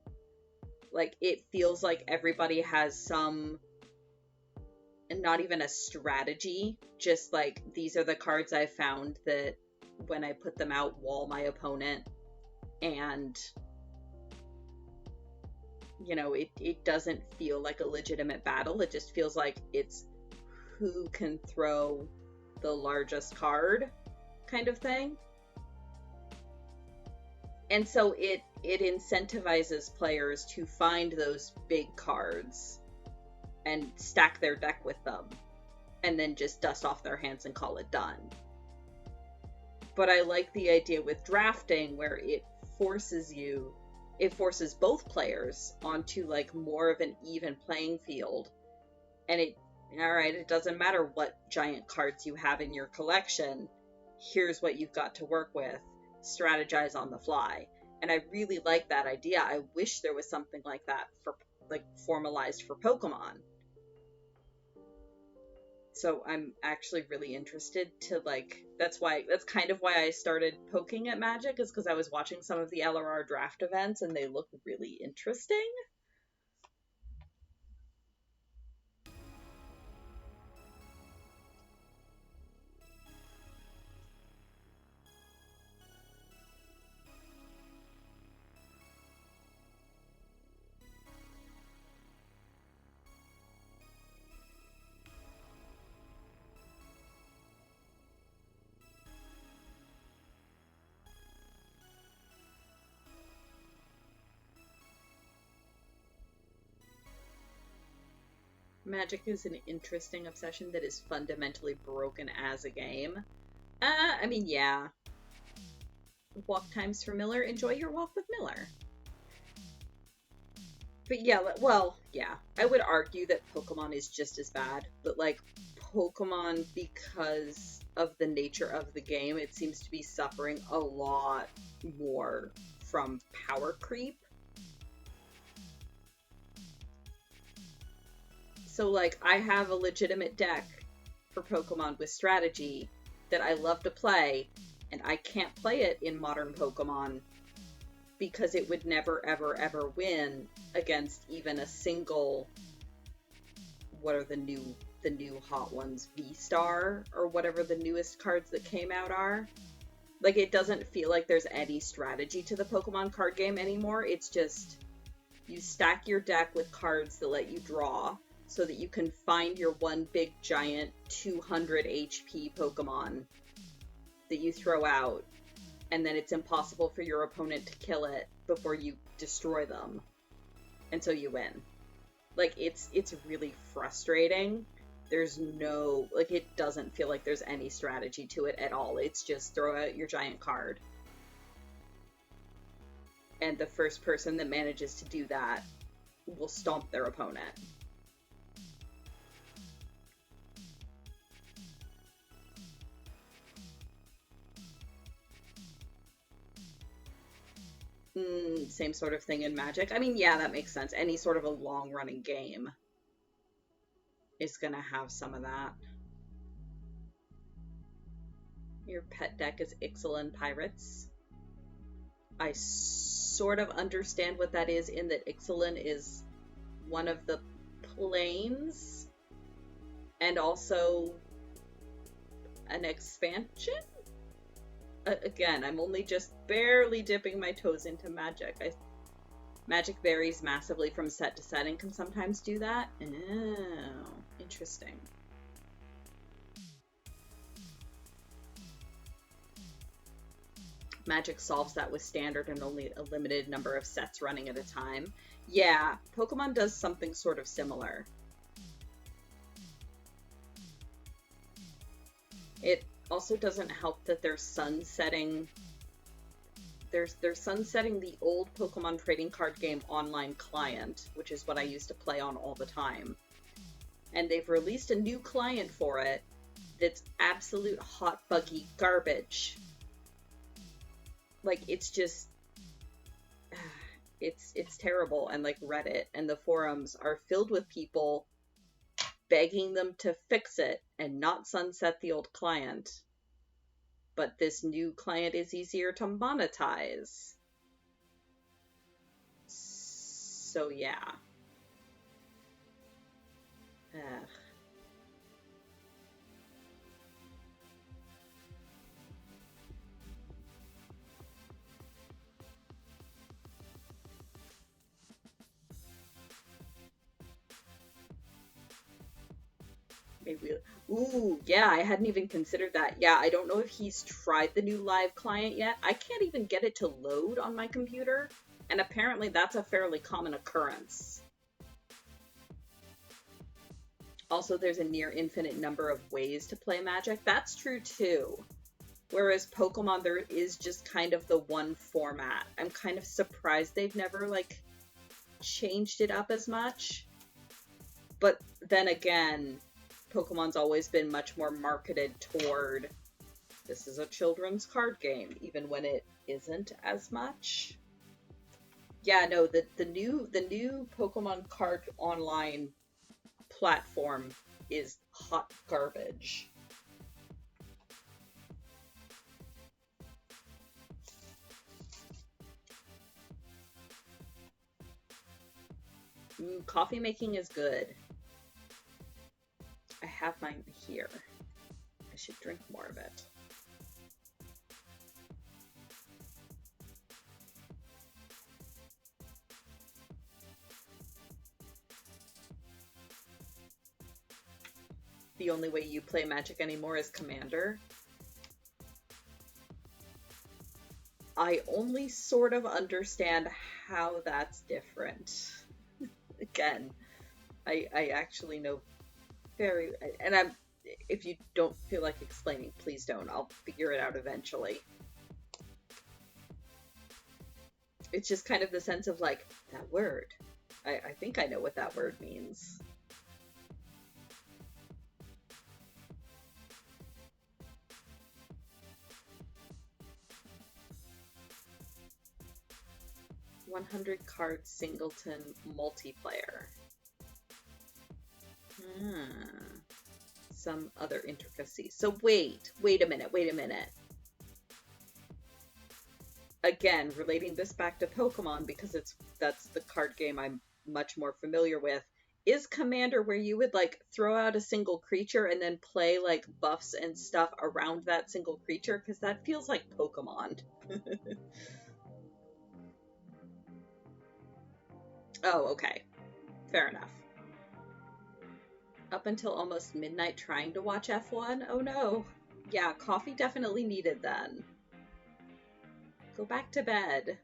Like, it feels like everybody has some, and not even a strategy, just like, these are the cards I found that when I put them out, wall my opponent, and you know, it doesn't feel like a legitimate battle. It just feels like it's who can throw the largest card kind of thing. And so it incentivizes players to find those big cards and stack their deck with them and then just dust off their hands and call it done. But I like the idea with drafting where it forces both players onto like more of an even playing field. And it doesn't matter what giant cards you have in your collection. Here's what you've got to work with. Strategize on the fly. And I really like that idea. I wish there was something like that for like formalized for Pokemon. So I'm actually really interested to like, that's kind of why I started poking at Magic, is because I was watching some of the LRR draft events and they look really interesting. Magic is an interesting obsession that is fundamentally broken as a game. I mean, yeah. Walk times for Miller. Enjoy your walk with Miller. But yeah, well, yeah. I would argue that Pokemon is just as bad, but like, Pokemon, because of the nature of the game, it seems to be suffering a lot more from power creep. So, like, I have a legitimate deck for Pokemon with strategy that I love to play, and I can't play it in modern Pokemon because it would never, ever, ever win against even a single, what are the new hot ones, V-Star, or whatever the newest cards that came out are. Like, it doesn't feel like there's any strategy to the Pokemon card game anymore. It's just, you stack your deck with cards that let you draw, so that you can find your one big giant 200 HP Pokemon that you throw out, and then it's impossible for your opponent to kill it before you destroy them, and so you win. Like, it's really frustrating. There's no, like, it doesn't feel like there's any strategy to it at all. It's just throw out your giant card. And the first person that manages to do that will stomp their opponent. Same sort of thing in Magic. I mean, yeah, that makes sense. Any sort of a long-running game is gonna have some of that. Your pet deck is Ixalan Pirates. I sort of understand what that is, in that Ixalan is one of the planes, and also an expansion? Again, I'm only just barely dipping my toes into Magic. Magic varies massively from set to set and can sometimes do that. Oh, interesting. Magic solves that with standard and only a limited number of sets running at a time. Yeah, Pokemon does something sort of similar. It also doesn't help that they're sunsetting the old Pokemon trading card game online client, which is what I used to play on all the time. And they've released a new client for it that's absolute hot buggy garbage. Like, it's just, it's terrible. And like, Reddit and the forums are filled with people begging them to fix it and not sunset the old client. But this new client is easier to monetize. So yeah. Ugh. Maybe. Ooh, yeah, I hadn't even considered that. Yeah, I don't know if he's tried the new live client yet. I can't even get it to load on my computer, and apparently that's a fairly common occurrence. Also, there's a near infinite number of ways to play Magic. That's true too. Whereas Pokemon, there is just kind of the one format. I'm kind of surprised they've never, like, changed it up as much. But then again, Pokemon's always been much more marketed toward, this is a children's card game, even when it isn't as much. Yeah, no, the new Pokemon card online platform is hot garbage. Ooh, coffee making is good. I have mine here. I should drink more of it. The only way you play Magic anymore is Commander. I only sort of understand how that's different. Again, I actually know very, and if you don't feel like explaining, please don't. I'll figure it out eventually. It's just kind of the sense of, like, that word. I think I know what that word means. 100 card singleton multiplayer. Some other intricacies. So wait a minute. Again, relating this back to Pokemon because that's the card game I'm much more familiar with. Is Commander where you would like throw out a single creature and then play like buffs and stuff around that single creature? Because that feels like Pokemon. Oh, okay. Fair enough. Up until almost midnight trying to watch F1? Oh no. Yeah, coffee definitely needed then. Go back to bed.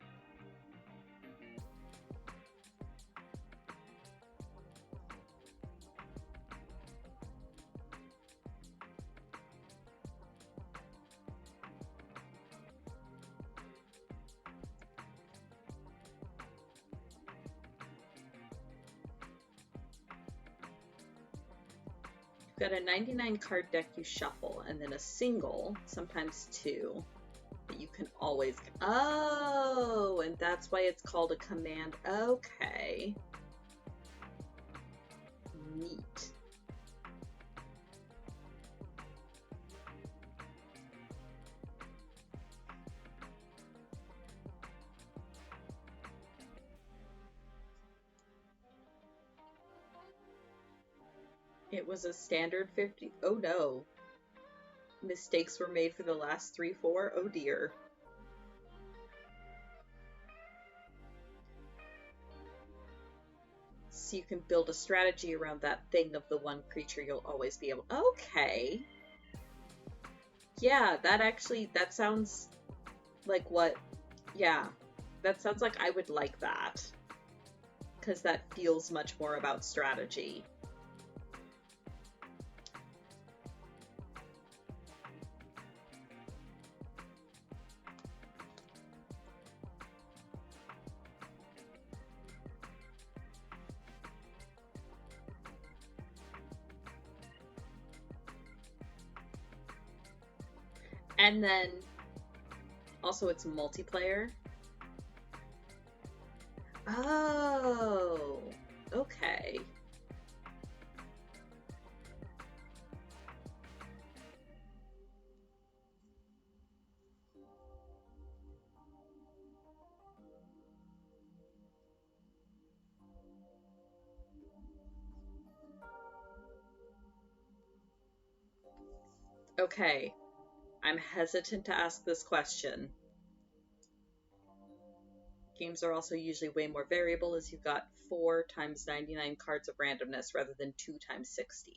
You've got a 99 card deck you shuffle, and then a single, sometimes two, that you can always... Oh, and that's why it's called a command. Okay. Neat. It was a standard 50. Oh no. Mistakes were made for the last 3-4. Oh dear. So you can build a strategy around that thing of the one creature you'll always be able. Okay. Yeah, that sounds like what. Yeah. That sounds like I would like that. Because that feels much more about strategy. And then also it's multiplayer. Oh, okay. Okay. I'm hesitant to ask this question. Games are also usually way more variable as you've got 4 times 99 cards of randomness rather than 2 times 60.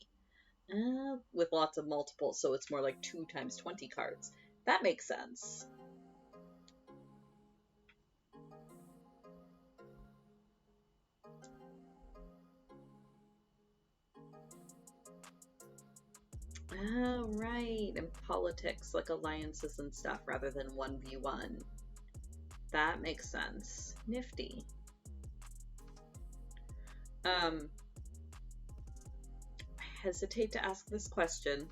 With lots of multiples, so it's more like 2 times 20 cards. That makes sense. Oh, right. And politics, like alliances and stuff, rather than 1v1. That makes sense. Nifty. I hesitate to ask this question.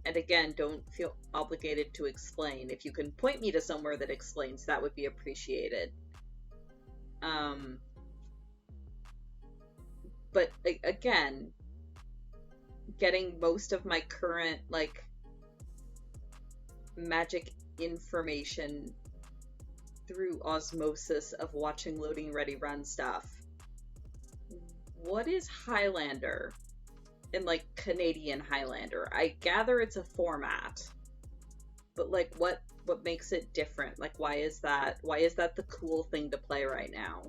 And again, don't feel obligated to explain. If you can point me to somewhere that explains, that would be appreciated. But again, getting most of my current, like, magic information through osmosis of watching Loading Ready Run stuff. What is Highlander? In, like, Canadian Highlander? I gather it's a format. But, like, what makes it different? Like, why is that the cool thing to play right now?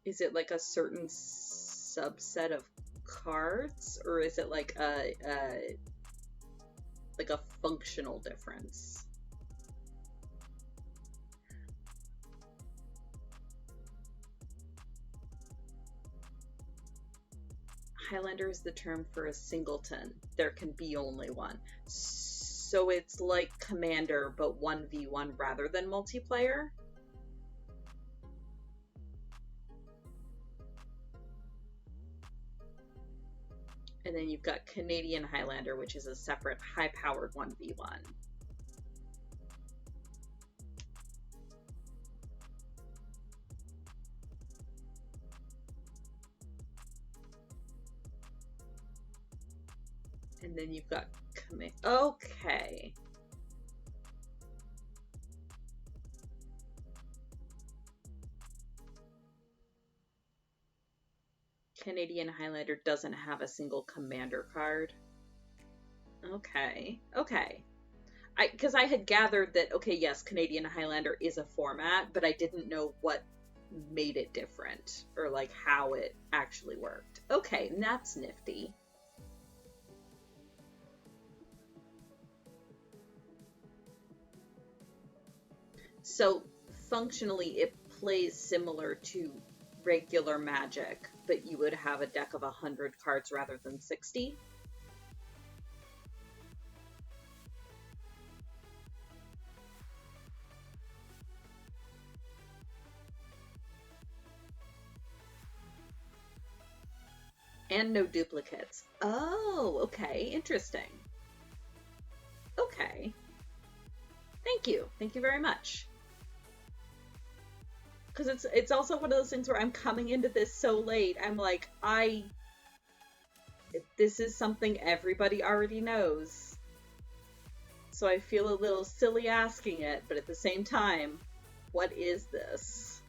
Is it like a certain subset of cards, or is it like a functional difference? Highlander is the term for a singleton. There can be only one. So it's like Commander, but 1v1 rather than multiplayer? And then you've got Canadian Highlander, which is a separate high-powered 1v1. And then you've got okay. Canadian Highlander doesn't have a single commander card. Okay. Okay. Because I had gathered that, okay, yes, Canadian Highlander is a format, but I didn't know what made it different, or like how it actually worked. Okay, that's nifty. So functionally it plays similar to regular Magic, but you would have a deck of 100 cards rather than 60. And no duplicates. Oh, okay, interesting. Okay. Thank you. Thank you very much. Because it's also one of those things where I'm coming into this so late. I'm like, this is something everybody already knows. So I feel a little silly asking it, but at the same time, what is this?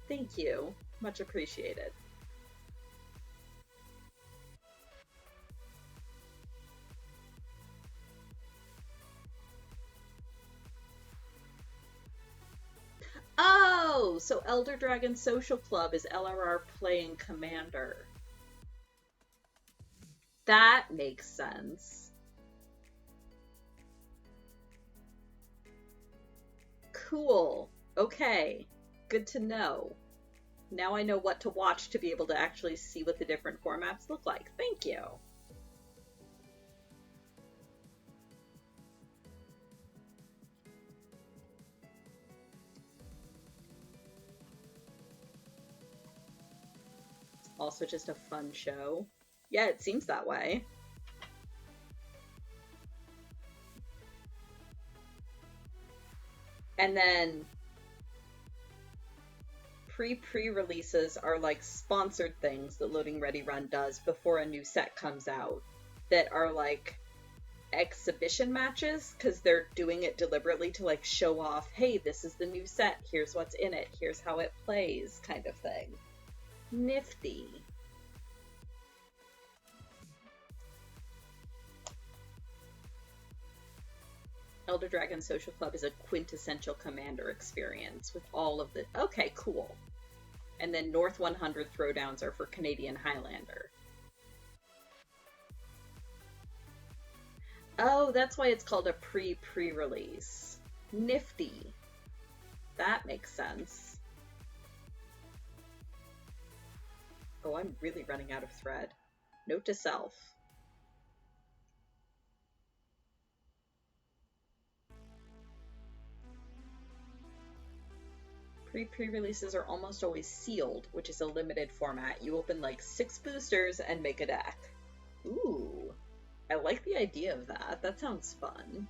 Thank you. Much appreciated. Oh, so Elder Dragon Social Club is LRR playing Commander. That makes sense. Cool. Okay. Good to know. Now I know what to watch to be able to actually see what the different formats look like. Thank you. Also just a fun show. Yeah, it seems that way. And then pre-releases are like sponsored things that Loading Ready Run does before a new set comes out that are like exhibition matches, because they're doing it deliberately to like show off, hey, this is the new set, here's what's in it, here's how it plays, kind of thing. Nifty. Elder Dragon Social Club is a quintessential Commander experience with all of the... Okay, cool. And then North 100 throwdowns are for Canadian Highlander. Oh, that's why it's called a pre-release. Nifty. That makes sense. Oh, I'm really running out of thread. Note to self. Pre-releases are almost always sealed, which is a limited format. You open like 6 boosters and make a deck. Ooh, I like the idea of that. That sounds fun.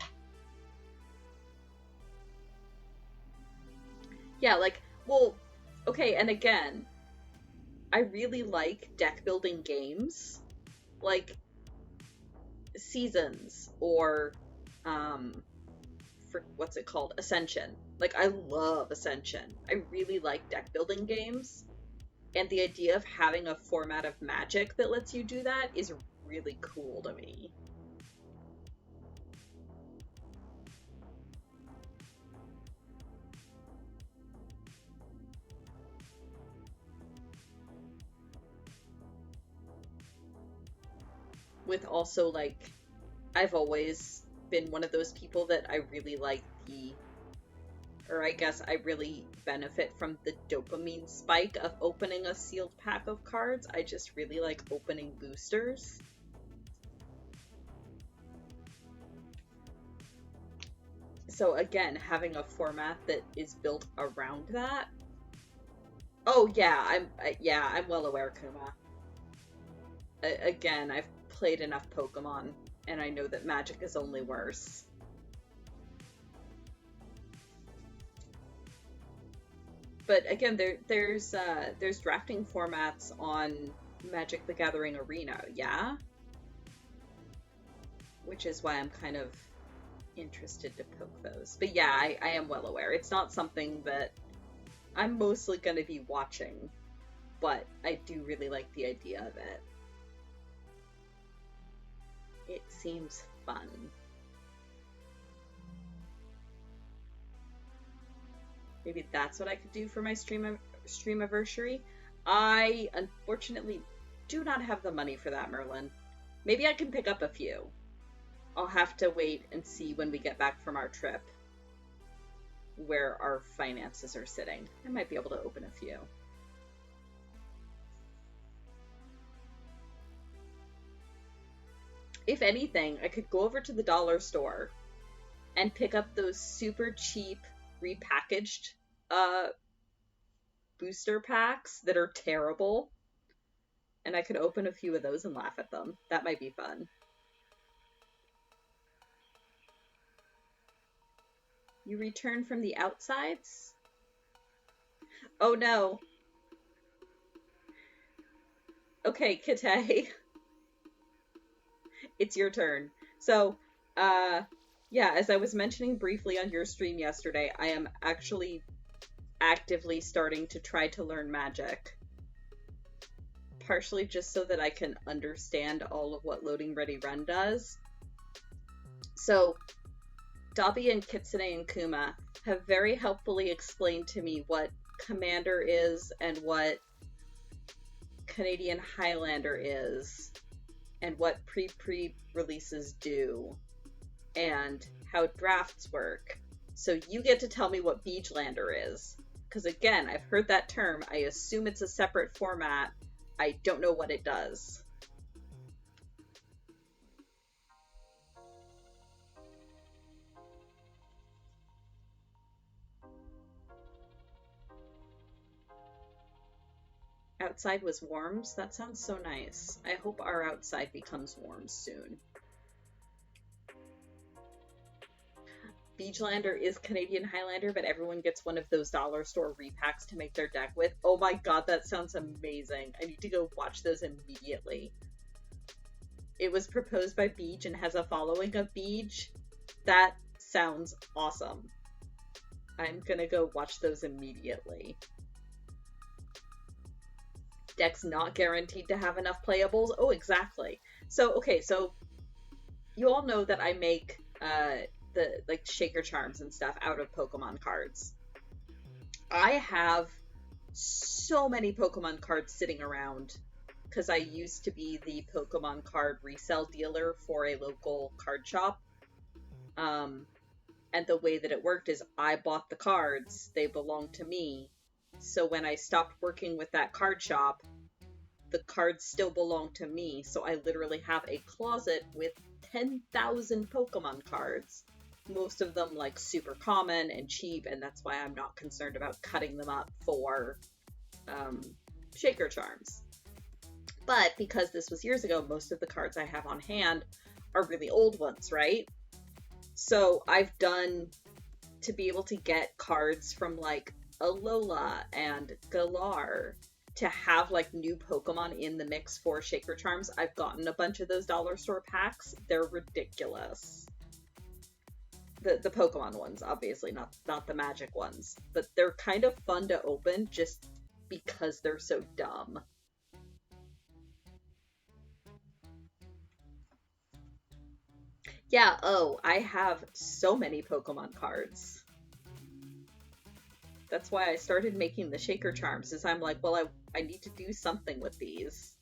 Yeah, like, well, okay, and again, I really like deck building games, like Seasons or, for what's it called? Ascension. Like, I love Ascension. I really like deck building games, and the idea of having a format of Magic that lets you do that is really cool to me. With also, like, I've always been one of those people that I really like or I guess I really benefit from the dopamine spike of opening a sealed pack of cards. I just really like opening boosters. So again, having a format that is built around that. Oh yeah, I'm well aware, Kuma. Again, I've played enough Pokemon, and I know that Magic is only worse. But again, there's drafting formats on Magic the Gathering Arena, yeah? Which is why I'm kind of interested to poke those. But yeah, I am well aware. It's not something that I'm mostly going to be watching, but I do really like the idea of it. It seems fun. Maybe that's what I could do for my stream anniversary. I unfortunately do not have the money for that, Merlin. Maybe I can pick up a few. I'll have to wait and see when we get back from our trip where our finances are sitting. I might be able to open a few. If anything, I could go over to the dollar store and pick up those super cheap repackaged booster packs that are terrible, and I could open a few of those and laugh at them. That might be fun. You return from the outsides? Oh no. Okay, Kate. It's your turn. So, yeah, as I was mentioning briefly on your stream yesterday, I am actually actively starting to try to learn Magic. Partially just so that I can understand all of what Loading Ready Run does. So, Dobby and Kitsune and Kuma have very helpfully explained to me what Commander is and what Canadian Highlander is, and what pre-releases do, and how drafts work. So you get to tell me what Beegelander is. Because again, I've heard that term. I assume it's a separate format. I don't know what it does. Outside was Worms? That sounds so nice. I hope our outside becomes Worms soon. Beegelander is Canadian Highlander, but everyone gets one of those dollar store repacks to make their deck with. Oh my god, that sounds amazing. I need to go watch those immediately. It was proposed by Beej and has a following of Beej. That sounds awesome. I'm gonna go watch those immediately. Deck's not guaranteed to have enough playables. Oh, exactly. So, okay, so you all know that I make the like shaker charms and stuff out of Pokemon cards. I have so many Pokemon cards sitting around because I used to be the Pokemon card resale dealer for a local card shop. And the way that it worked is I bought the cards, they belonged to me. So when I stopped working with that card shop, the cards still belong to me. So I literally have a closet with 10,000 Pokemon cards. Most of them like super common and cheap, and that's why I'm not concerned about cutting them up for shaker charms. But because this was years ago, most of the cards I have on hand are really old ones, right? So I've done to be able to get cards from like Alola and Galar to have like new Pokemon in the mix for shaker charms. I've gotten a bunch of those dollar store packs. They're ridiculous. The Pokemon ones, obviously, not the Magic ones. But they're kind of fun to open just because they're so dumb. Yeah, oh, I have so many Pokemon cards. That's why I started making the shaker charms, is I'm like, well, I need to do something with these.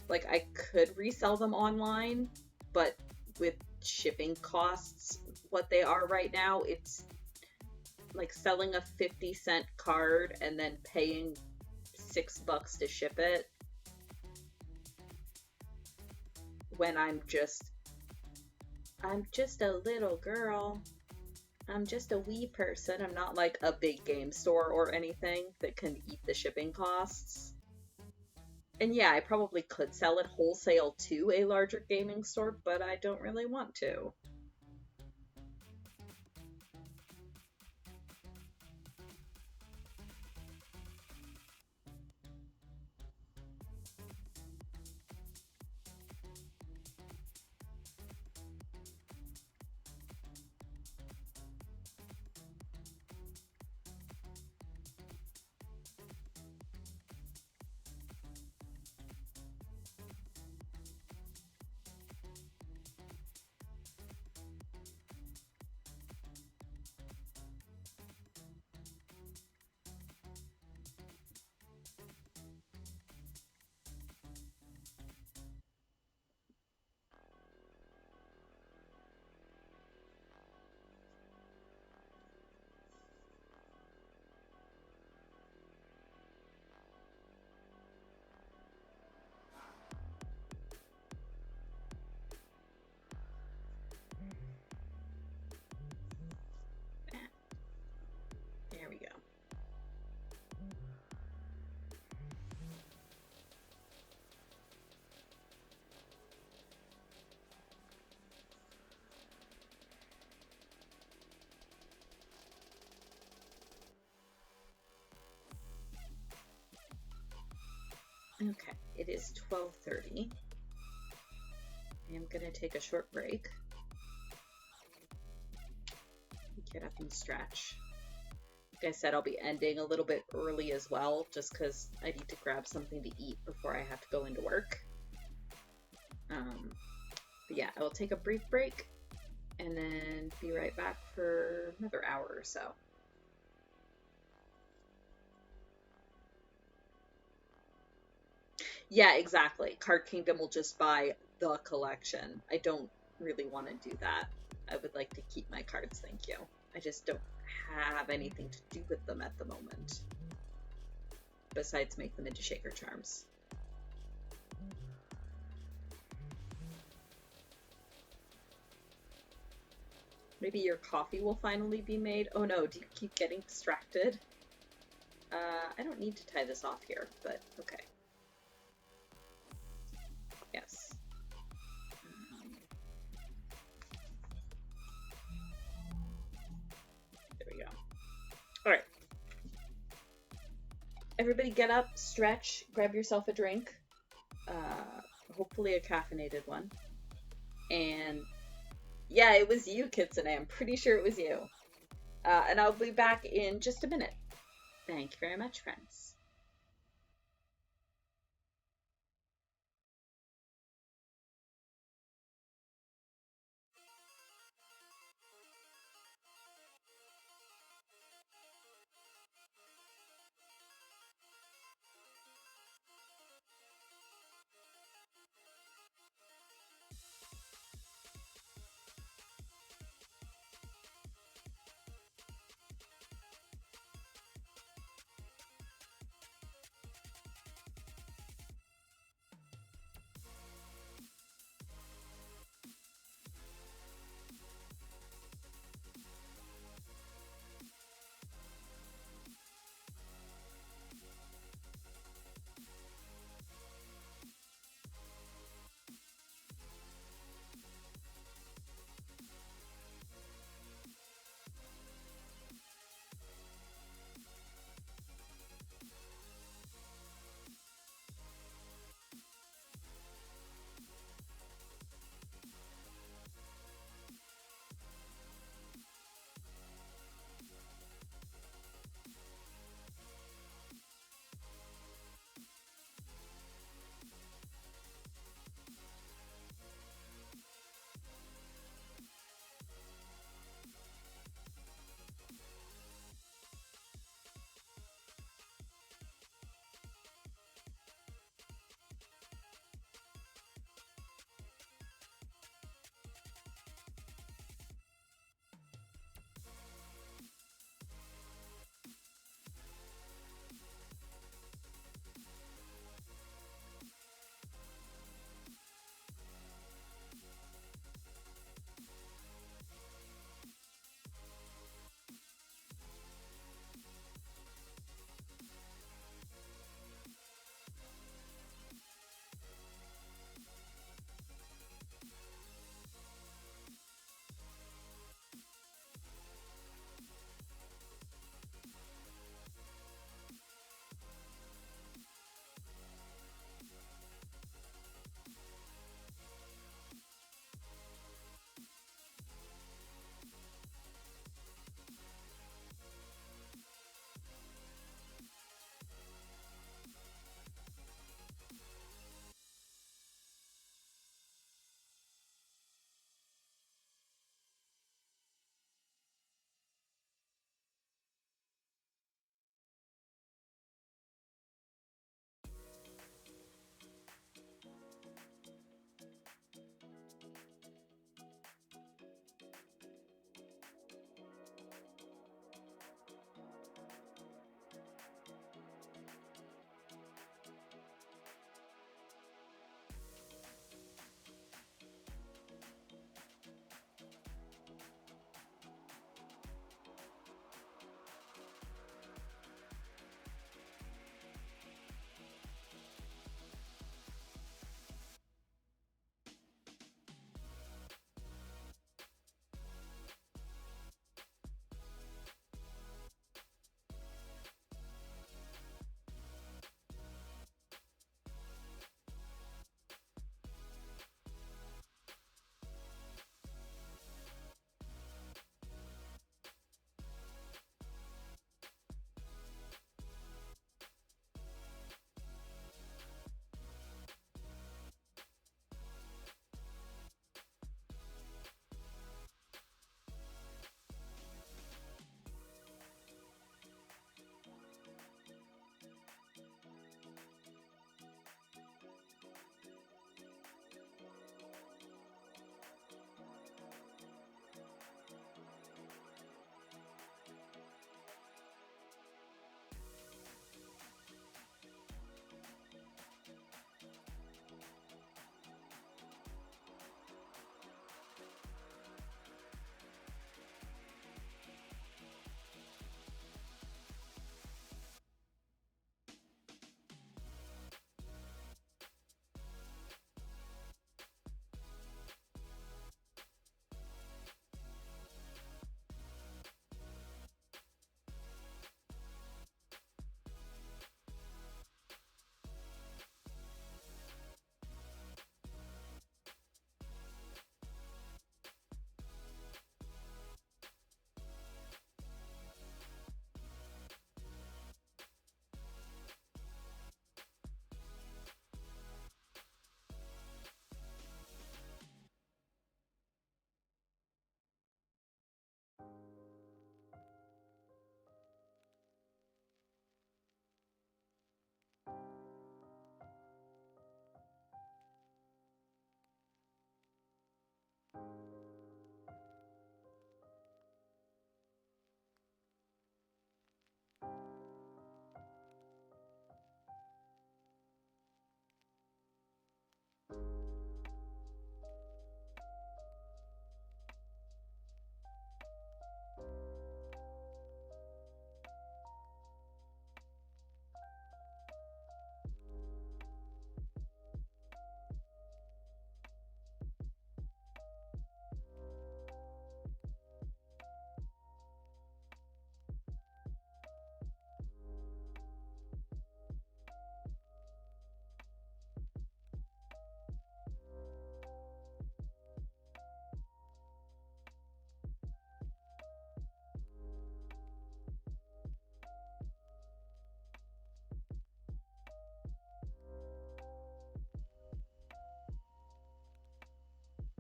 Like, I could resell them online, but with shipping costs what they are right now, it's like selling a 50-cent card and then paying $6 to ship it when I'm just a little girl. I'm just a wee person. I'm not like a big game store or anything that can eat the shipping costs. And yeah, I probably could sell it wholesale to a larger gaming store, but I don't really want to. There we go. Okay, it is 12:30. I'm gonna take a short break. Get up and stretch. Like I said, I'll be ending a little bit early as well, just because I need to grab something to eat before I have to go into work. But yeah, I will take a brief break and then be right back for another hour or so. Yeah, exactly. Card Kingdom will just buy the collection. I don't really want to do that. I would like to keep my cards, thank you. I just don't have anything to do with them at the moment. Besides make them into shaker charms. Maybe your coffee will finally be made. Oh no, do you keep getting distracted? I don't need to tie this off here, but okay. Yes. There we go. All right. Everybody get up, stretch, grab yourself a drink. Hopefully a caffeinated one. And yeah, it was you, Kitsune. I'm pretty sure it was you. And I'll be back in just a minute. Thank you very much, friends.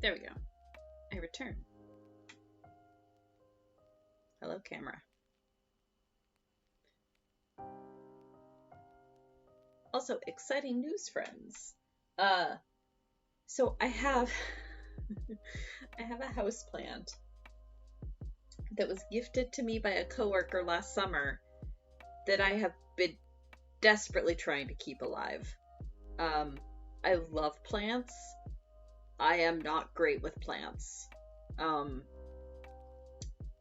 There we go. I return. Hello, camera. Also, exciting news, friends. So I have I have a houseplant that was gifted to me by a coworker last summer that I have been desperately trying to keep alive. I love plants. I am not great with plants.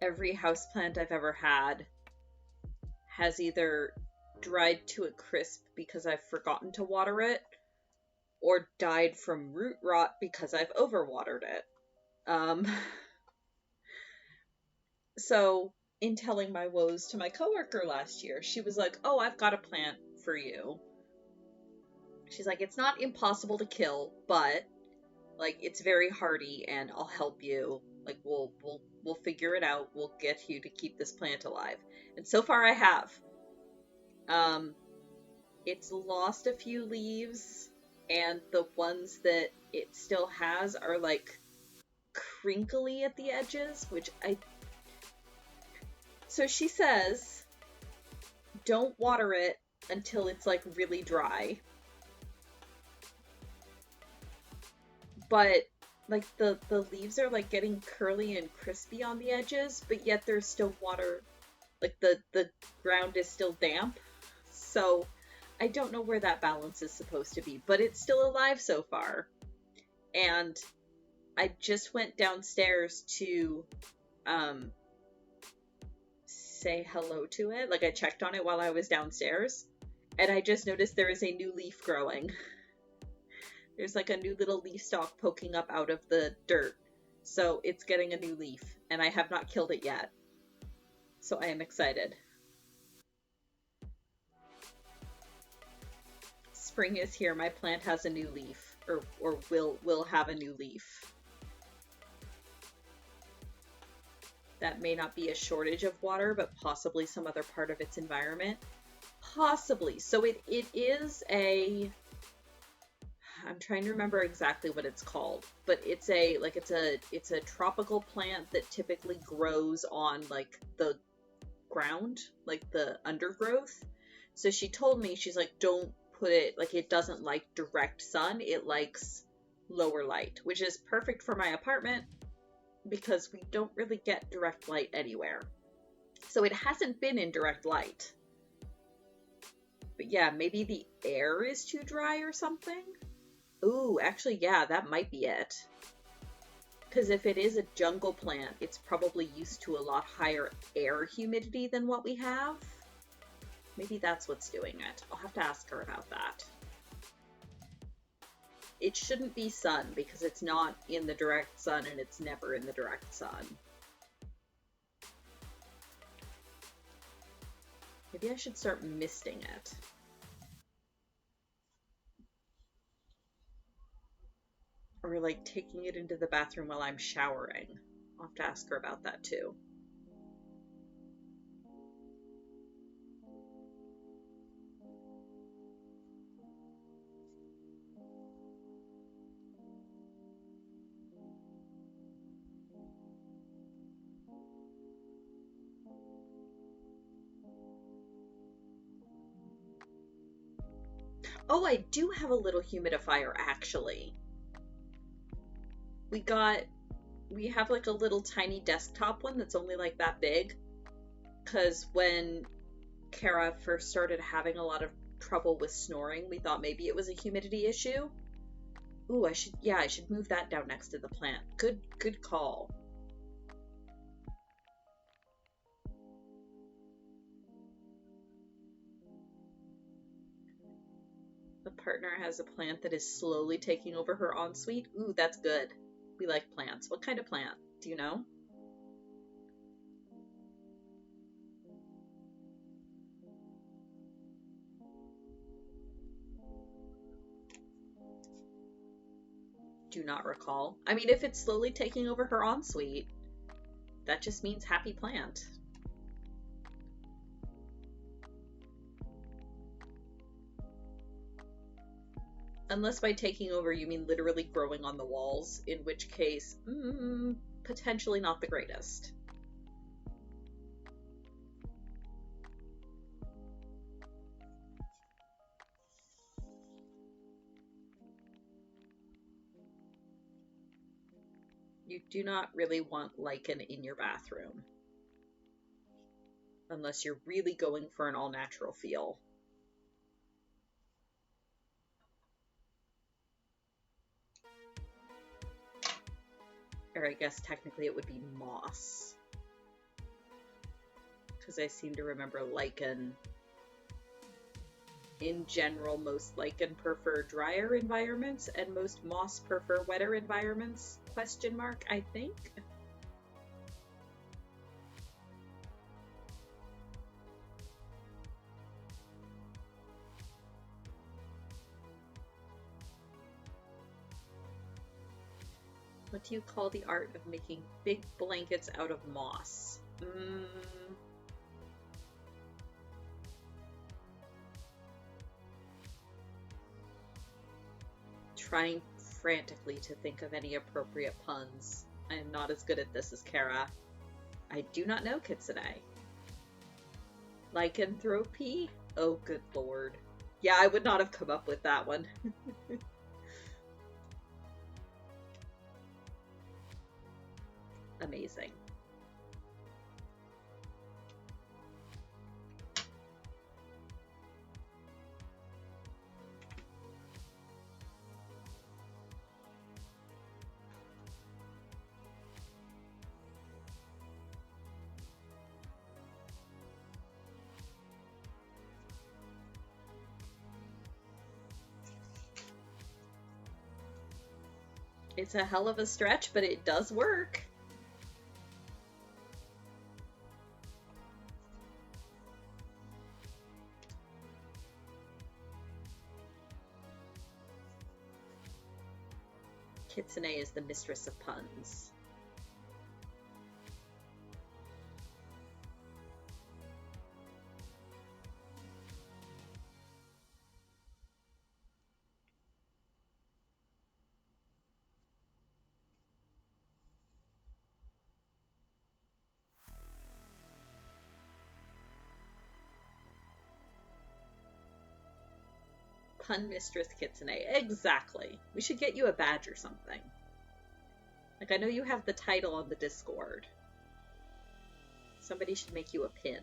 Every houseplant I've ever had has either dried to a crisp because I've forgotten to water it, or died from root rot because I've overwatered it. So in telling my woes to my coworker last year, she was like, "Oh, I've got a plant for you." She's like, "It's not impossible to kill, but like it's very hardy and I'll help you. Like we'll figure it out. We'll get you to keep this plant alive." And so far I have. It's lost a few leaves, and the ones that it still has are like crinkly at the edges, which so she says don't water it until it's like really dry. But like the leaves are like getting curly and crispy on the edges, but yet there's still water, like the ground is still damp. So I don't know where that balance is supposed to be, but it's still alive so far. And I just went downstairs to say hello to it. Like I checked on it while I was downstairs, and I just noticed there is a new leaf growing. There's like a new little leaf stalk poking up out of the dirt. So it's getting a new leaf, and I have not killed it yet. So I am excited. Spring is here. My plant has a new leaf, or will have a new leaf. That may not be a shortage of water, but possibly some other part of its environment. Possibly. So it is a, I'm trying to remember exactly what it's called, but it's a tropical plant that typically grows on like the ground, like the undergrowth. So she told me, she's like, don't put it, like it doesn't like direct sun, it likes lower light, which is perfect for my apartment because we don't really get direct light anywhere. So it hasn't been in direct light. But yeah, maybe the air is too dry or something. Ooh, actually, yeah, that might be it. Because if it is a jungle plant, it's probably used to a lot higher air humidity than what we have. Maybe that's what's doing it. I'll have to ask her about that. It shouldn't be sun because it's not in the direct sun and it's never in the direct sun. Maybe I should start misting it. Or like taking it into the bathroom while I'm showering. I'll have to ask her about that too. Oh, I do have a little humidifier, actually. We have like a little tiny desktop one that's only like that big. Because when Kara first started having a lot of trouble with snoring, we thought maybe it was a humidity issue. Ooh, I should move that down next to the plant. Good call. The partner has a plant that is slowly taking over her ensuite. Ooh, that's good. We like plants. What kind of plant? Do you know? Do not recall. I mean, if it's slowly taking over her ensuite, that just means happy plant. Unless by taking over you mean literally growing on the walls, in which case, potentially not the greatest. You do not really want lichen in your bathroom. Unless you're really going for an all-natural feel. Or I guess technically it would be moss. Because I seem to remember lichen. In general, most lichen prefer drier environments and most moss prefer wetter environments? Question mark, I think. What do you call the art of making big blankets out of moss? Trying frantically to think of any appropriate puns. I am not as good at this as Kara. I do not know, Kitsune. Lycanthropy? Oh, good lord. Yeah, I would not have come up with that one. Amazing. It's a hell of a stretch, but it does work. Kitsune is the mistress of puns. Pun Mistress Kitsune. Exactly. We should get you a badge or something. Like, I know you have the title on the Discord. Somebody should make you a pin.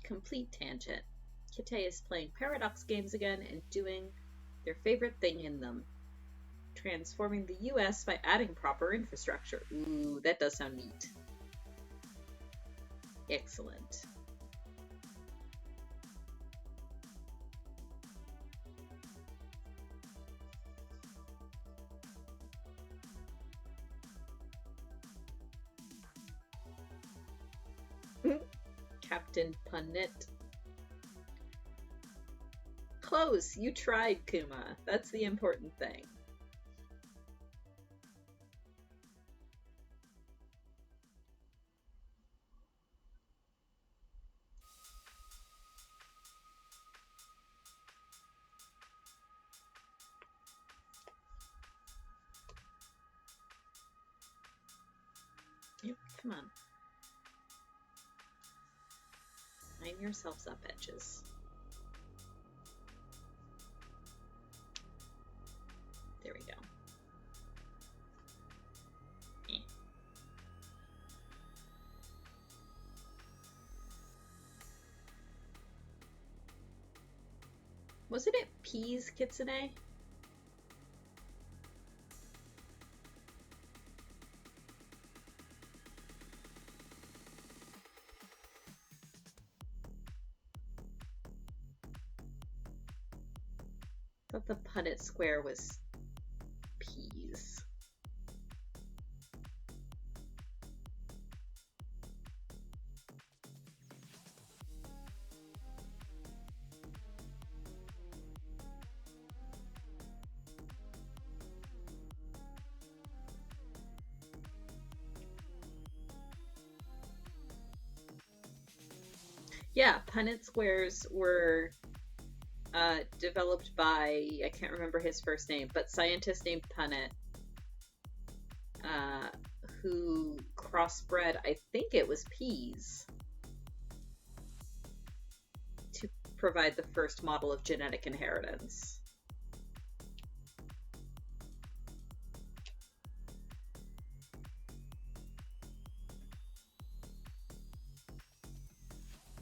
Complete tangent. Kite is playing Paradox games again and doing their favorite thing in them. Transforming the US by adding proper infrastructure. Ooh, that does sound neat. Excellent. Captain Pundit. Close! You tried, Kuma. That's the important thing. Yep, come on. Line yourselves up, edges. There we go. Wasn't it peas, Kitsune? I thought the Punnett Square was peas. Yeah, Punnett Squares were developed by, I can't remember his first name, but scientist named Punnett, who crossbred, I think it was peas, to provide the first model of genetic inheritance.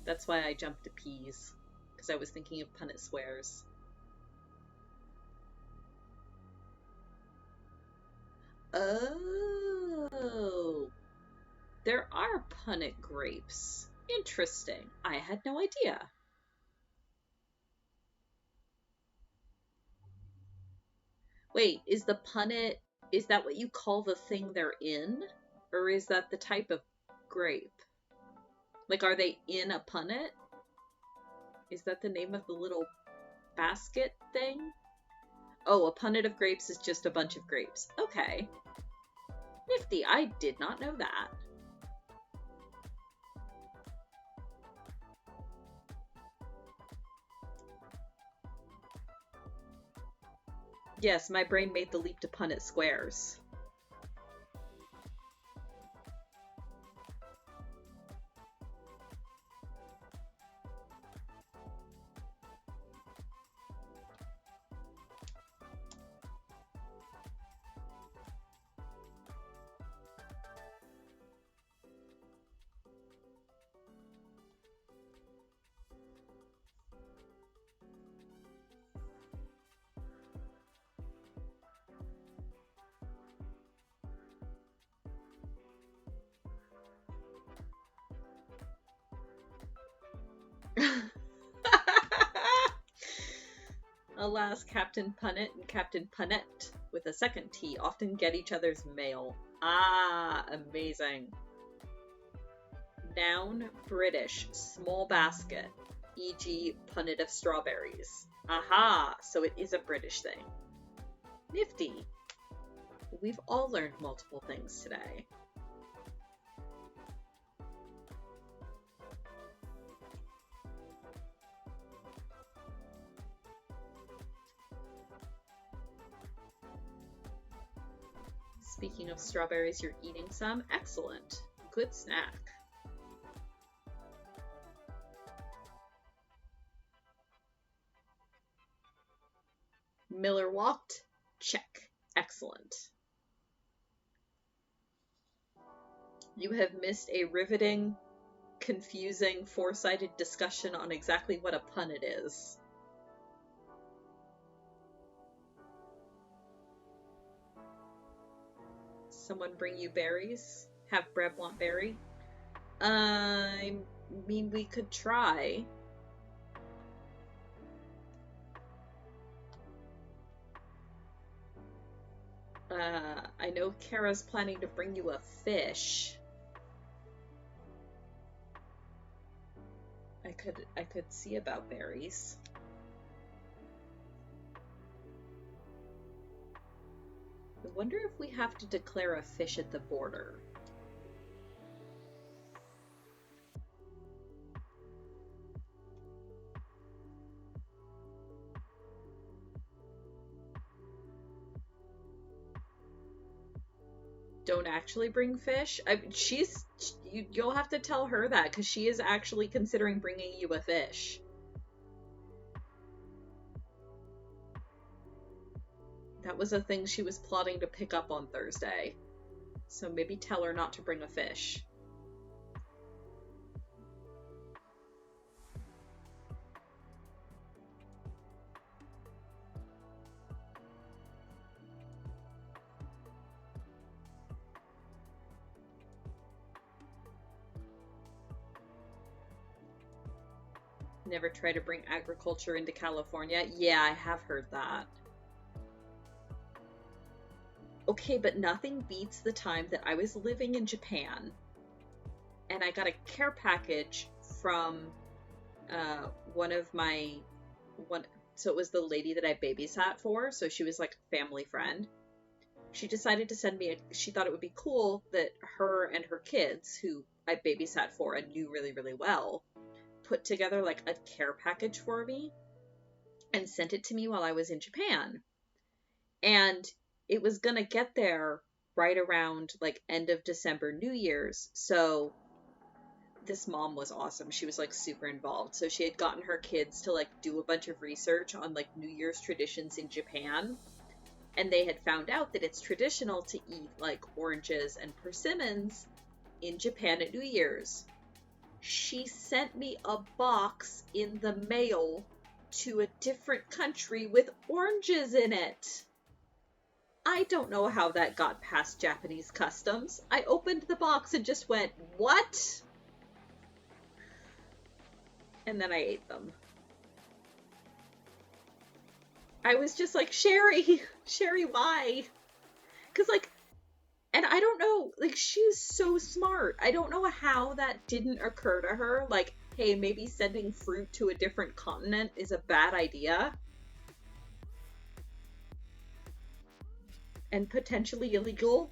That's why I jumped to peas, because I was thinking of Punnett Squares. Oh, there are Punnett grapes. Interesting. I had no idea. Wait, is the Punnett, is that what you call the thing they're in? Or is that the type of grape? Like, are they in a punnet? Is that the name of the little basket thing? Oh, a punnet of grapes is just a bunch of grapes. Okay. Nifty, I did not know that. Yes, my brain made the leap to Punnett Squares. Alas, Captain Punnet and Captain Punnet, with a second T, often get each other's mail. Ah, amazing. Noun, British, small basket, e.g. punnet of strawberries. Aha, so it is a British thing. Nifty. We've all learned multiple things today. Speaking of strawberries, you're eating some? Excellent. Good snack. Miller walked? Check. Excellent. You have missed a riveting, confusing, four-sided discussion on exactly what a punnet is. Someone bring you berries? Have Breb want berry? I mean, we could try. I know Kara's planning to bring you a fish. I could see about berries. I wonder if we have to declare a fish at the border. don't actually bring fish. You'll have to tell her that, because she is actually considering bringing you a fish. That was a thing she was plotting to pick up on Thursday. So maybe tell her not to bring a fish. Never try to bring agriculture into California? Yeah, I have heard that. Okay, but nothing beats the time that I was living in Japan and I got a care package from so it was the lady that I babysat for, so she was like a family friend. She decided to send me she thought it would be cool that her and her kids, who I babysat for and knew really, really well, put together like a care package for me and sent it to me while I was in Japan. And it was gonna get there right around like end of December, New Year's. So this mom was awesome. She was like super involved. So she had gotten her kids to like do a bunch of research on like New Year's traditions in Japan. And they had found out that it's traditional to eat like oranges and persimmons in Japan at New Year's. She sent me a box in the mail to a different country with oranges in it. I don't know how that got past Japanese customs. I opened the box and just went, what? And then I ate them. I was just like, Sherry, why? Because like, and I don't know, like, she's so smart. I don't know how that didn't occur to her. Like, hey, maybe sending fruit to a different continent is a bad idea. And potentially illegal.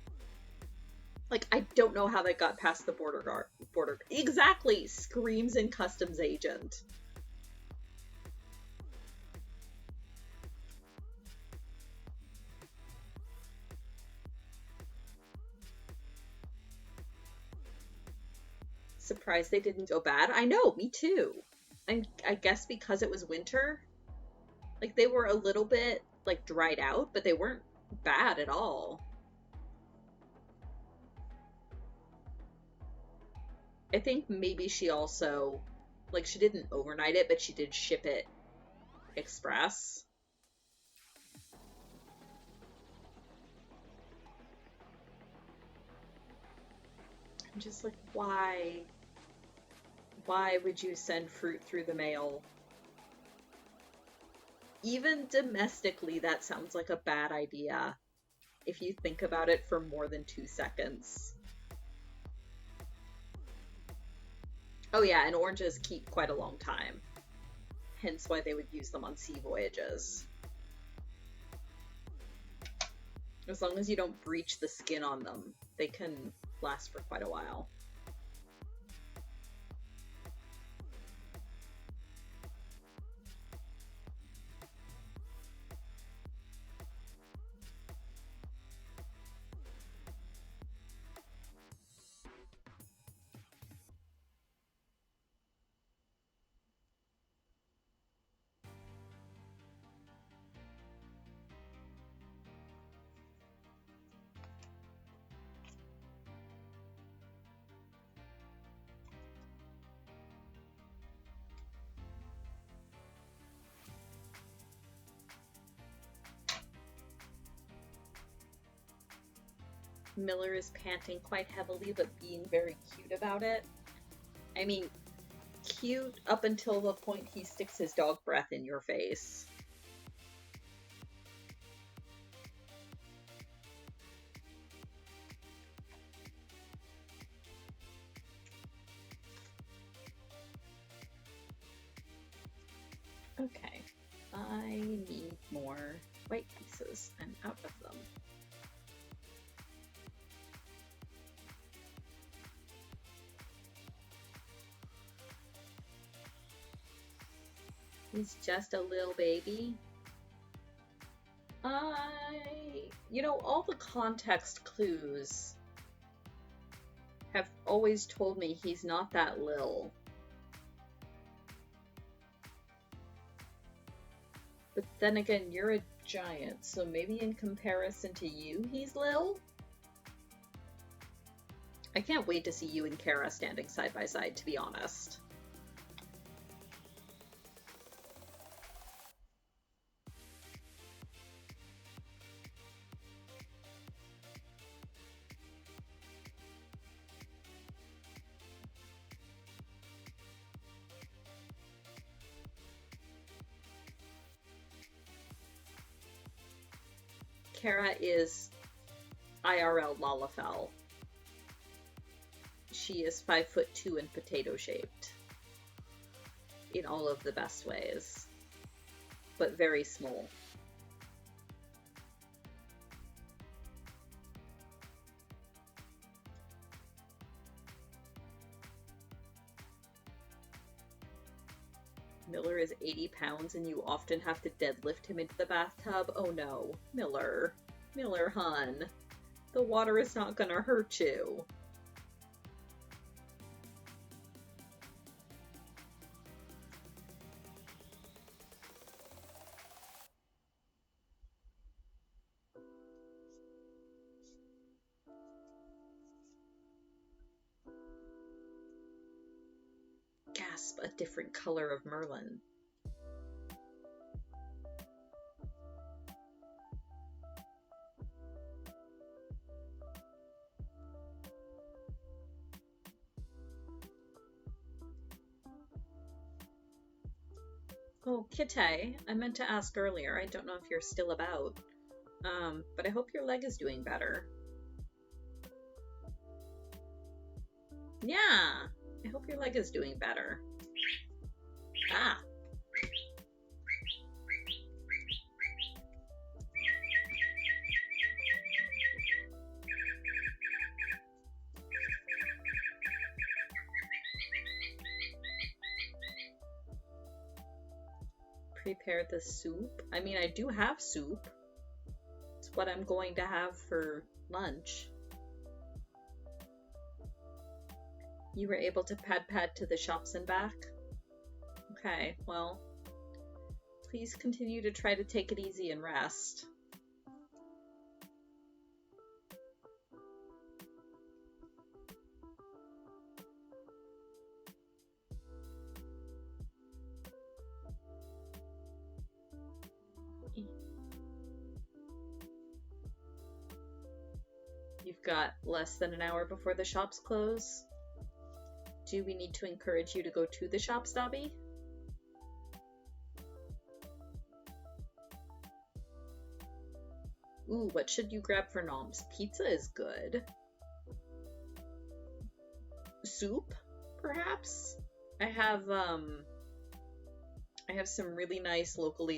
Like, I don't know how that got past the border. Exactly, screams in customs agent. Surprised they didn't go bad. I know, me too. And I guess because it was winter, like they were a little bit like dried out, but they weren't bad at all. I think maybe she also, like, she didn't overnight it, but she did ship it express. I'm just like, why? Why would you send fruit through the mail? Even domestically, that sounds like a bad idea if you think about it for more than 2 seconds. Oh yeah, and oranges keep quite a long time. Hence why they would use them on sea voyages. As long as you don't breach the skin on them, they can last for quite a while. Miller is panting quite heavily, but being very cute about it. I mean, cute up until the point he sticks his dog breath in your face. Okay, I need more white pieces. I'm out of them. He's just a little baby. You know, all the context clues always told me he's not that lil. But then again, you're a giant, so maybe in comparison to you, he's lil? I can't wait to see you and Kara standing side by side, to be honest. Kara is IRL Lalafell. She is 5'2" and potato shaped. In all of the best ways. But very small. Miller is 80 pounds and you often have to deadlift him into the bathtub? Oh no. Miller. Miller, hun. The water is not gonna hurt you. Gasp, a different color of Merlin. Oh, Kitty, I meant to ask earlier. I don't know if you're still about. But I hope your leg is doing better. Yeah, I hope your leg is doing better. Ah. Prepare the soup? I mean, I do have soup. It's what I'm going to have for lunch. You were able to pad to the shops and back? Okay, well, please continue to try to take it easy and rest. You've got less than an hour before the shops close. Do we need to encourage you to go to the shops, Dobby? Ooh, what should you grab for Noms? Pizza is good. Soup, perhaps? I have some really nice local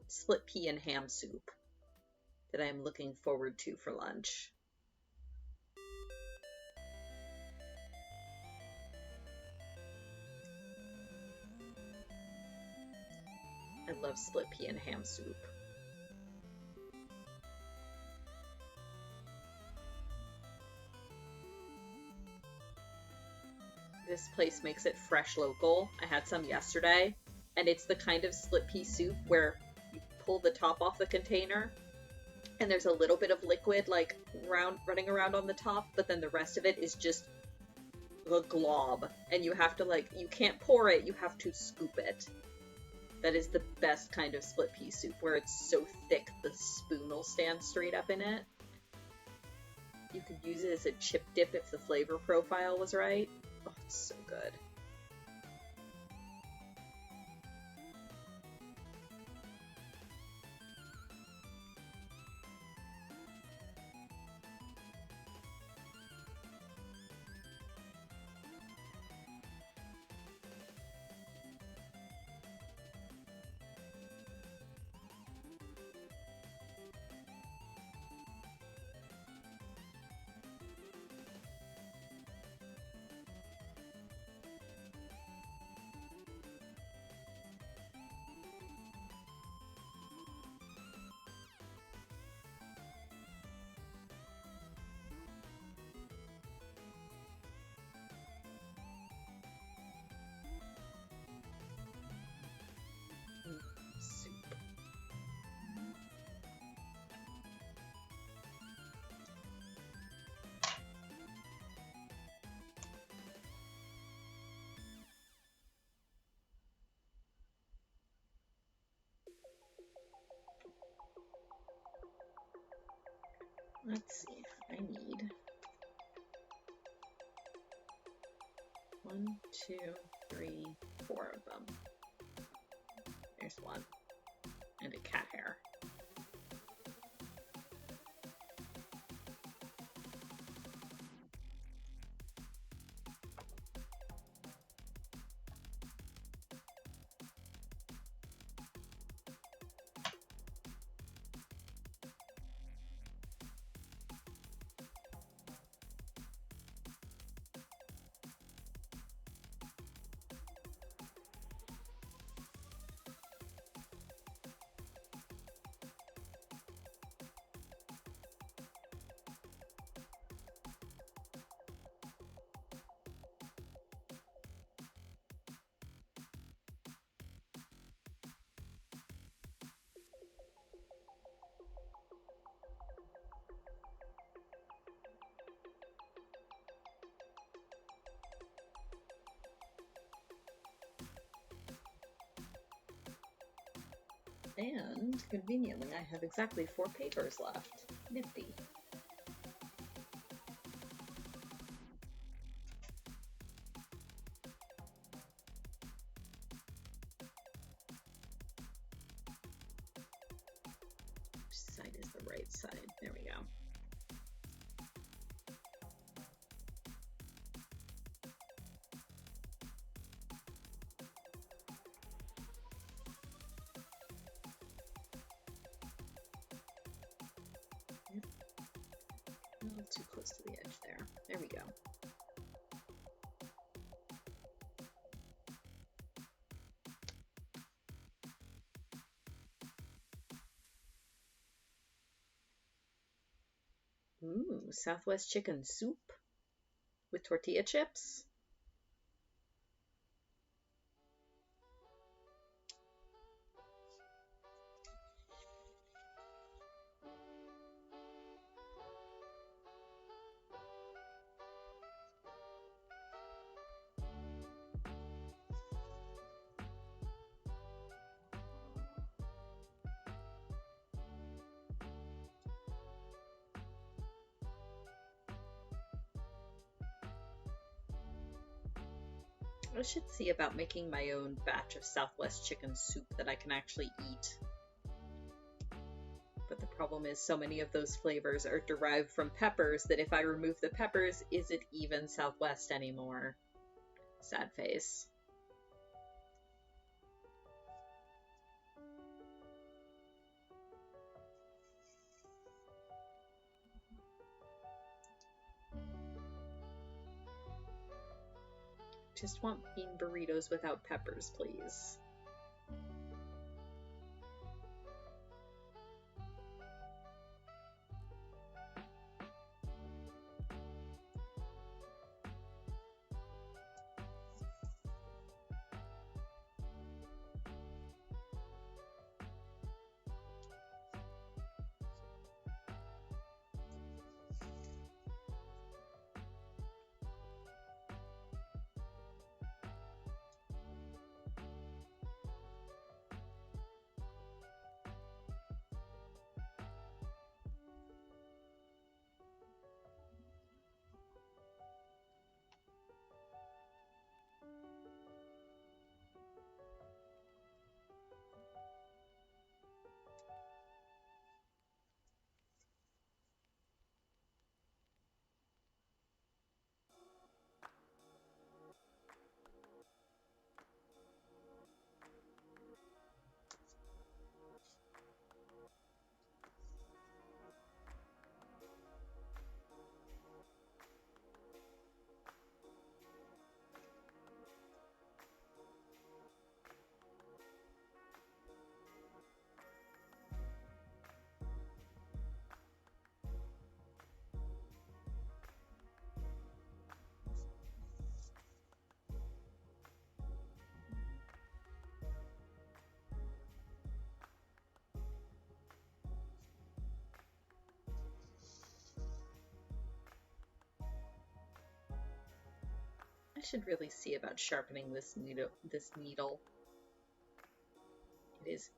split pea and ham soup that I'm looking forward to for lunch. I love split pea and ham soup. This place makes it fresh local. I had some yesterday, and it's the kind of split pea soup where you pull the top off the container, and there's a little bit of liquid like running around on the top, but then the rest of it is just the glob, and you have to you can't pour it, you have to scoop it. That is the best kind of split pea soup, where it's so thick the spoon will stand straight up in it. You could use it as a chip dip if the flavor profile was right. Oh, it's so good. Let's see. I need 1, 2, 3, 4 of them. There's one. And a cat hair. And conveniently, I have exactly 4 papers left. Nifty. Which side is the right side? There we go. A little too close to the edge there. There we go. Ooh, Southwest chicken soup with tortilla chips. I should see about making my own batch of Southwest chicken soup that I can actually eat. But the problem is so many of those flavors are derived from peppers that if I remove the peppers, is it even Southwest anymore? Sad face. Just want bean burritos without peppers, please. I should really see about sharpening this needle. It is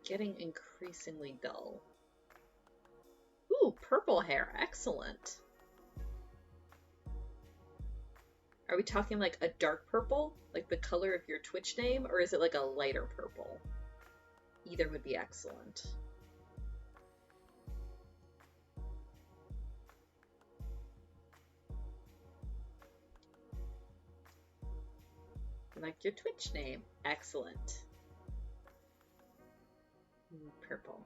getting increasingly dull. Ooh, purple hair. Excellent. Are we talking like a dark purple, like the color of your Twitch name, or is it like a lighter purple? Either would be excellent. Like your Twitch name. Excellent. Purple.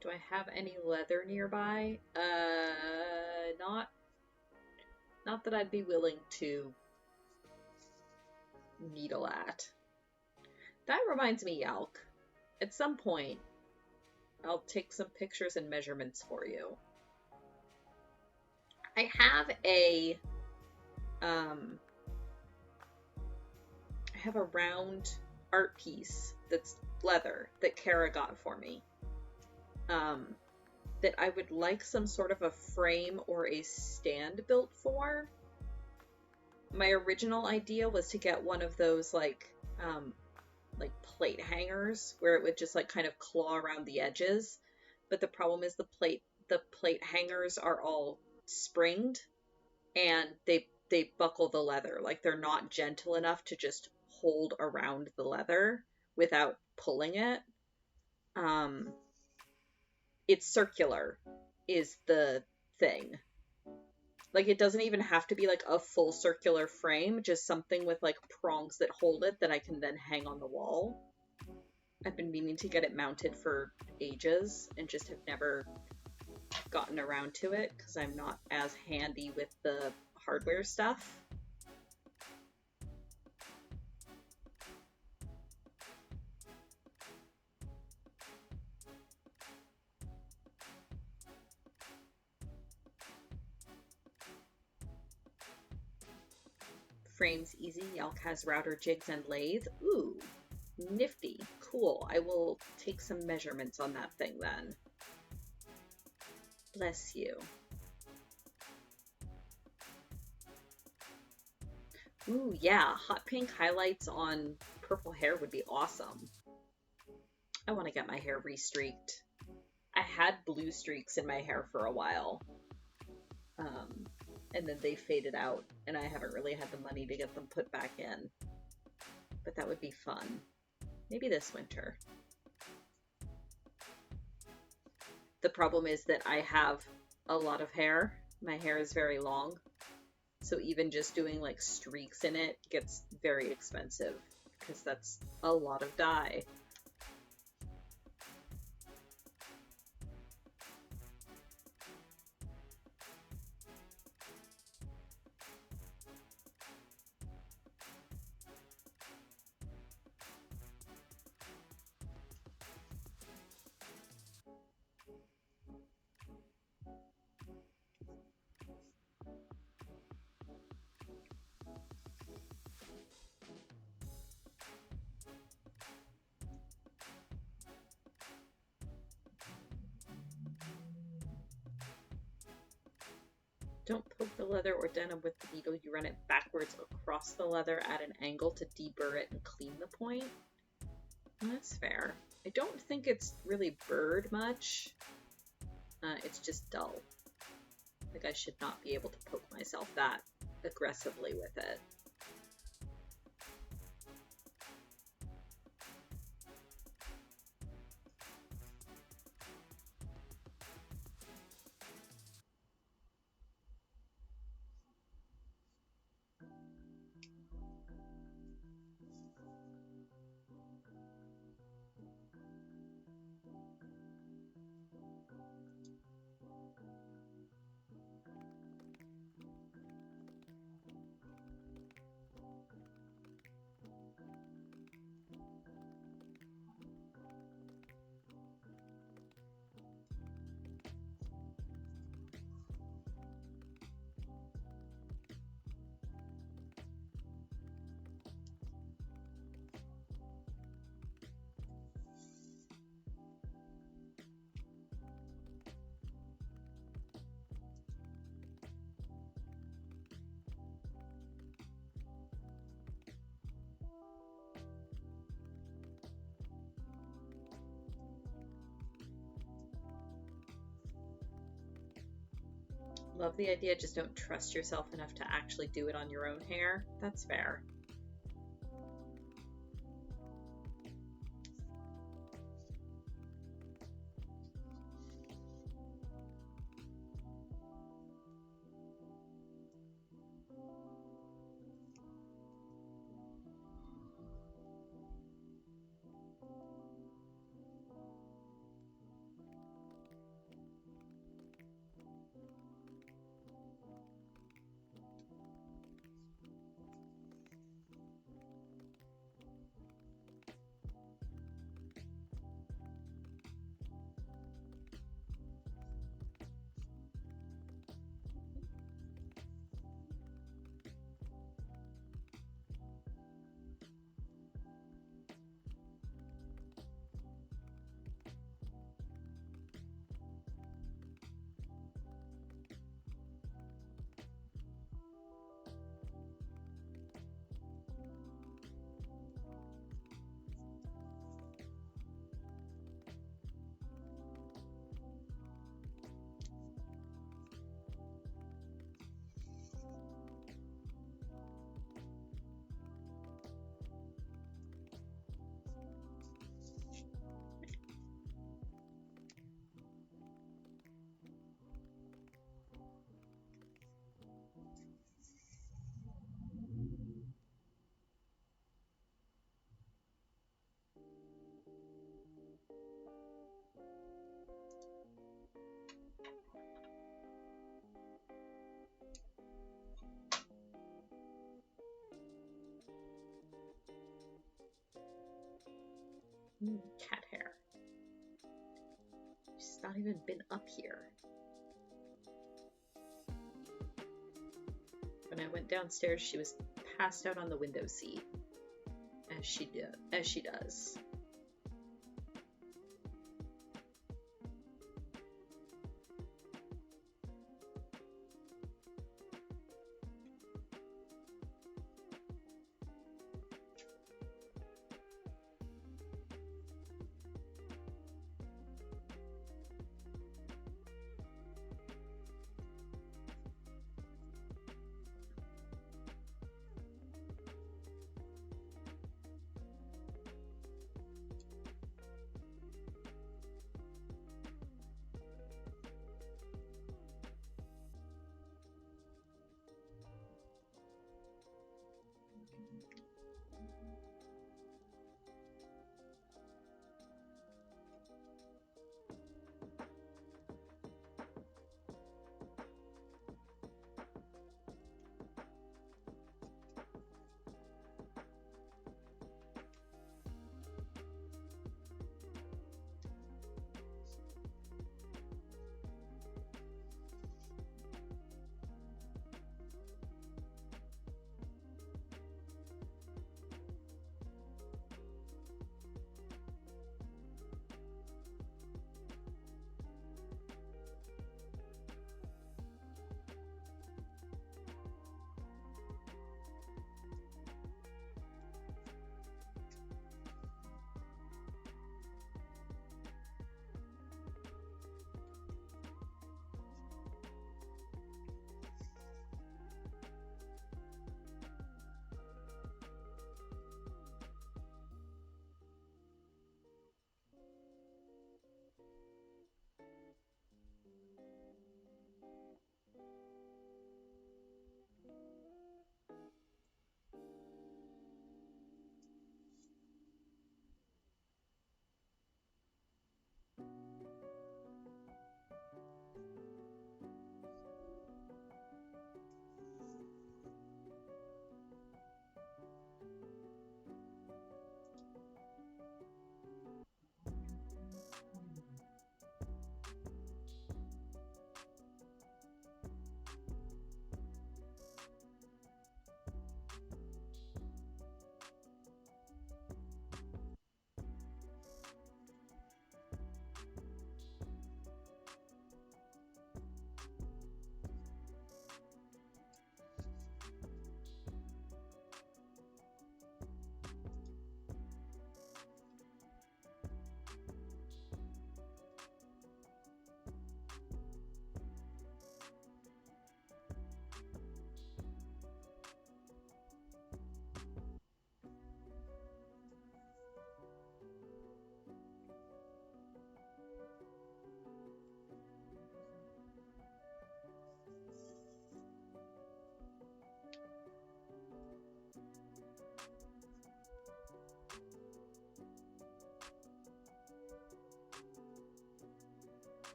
Do I have any leather nearby? Not that I'd be willing to needle at. That reminds me, Yalk. At some point, I'll take some pictures and measurements for you. I have a round art piece that's leather that Kara got for me. That I would like some sort of a frame or a stand built for. My original idea was to get one of those like plate hangers where it would just like kind of claw around the edges. But the problem is the plate hangers are all springed and they buckle the leather. Like they're not gentle enough to just hold around the leather without pulling it. It's circular is the thing. Like it doesn't even have to be like a full circular frame, just something with like prongs that hold it that I can then hang on the wall. I've been meaning to get it mounted for ages and just have never gotten around to it because I'm not as handy with the hardware stuff. Frames easy. Yelk has router, jigs, and lathe. Ooh, nifty. Cool. I will take some measurements on that thing then. Bless you. Ooh, yeah. Hot pink highlights on purple hair would be awesome. I want to get my hair restreaked. I had blue streaks in my hair for a while. And then they faded out, and I haven't really had the money to get them put back in. But that would be fun. Maybe this winter. The problem is that I have a lot of hair. My hair is very long. So even just doing like streaks in it gets very expensive because that's a lot of dye. Don't poke the leather or denim with the needle. You run it backwards across the leather at an angle to deburr it and clean the point. Well, that's fair. I don't think it's really burred much. It's just dull. Like I should not be able to poke myself that aggressively with it. Love the idea, just don't trust yourself enough to actually do it on your own hair. That's fair. Cat hair. She's not even been up here. When I went downstairs, she was passed out on the window seat, as she does.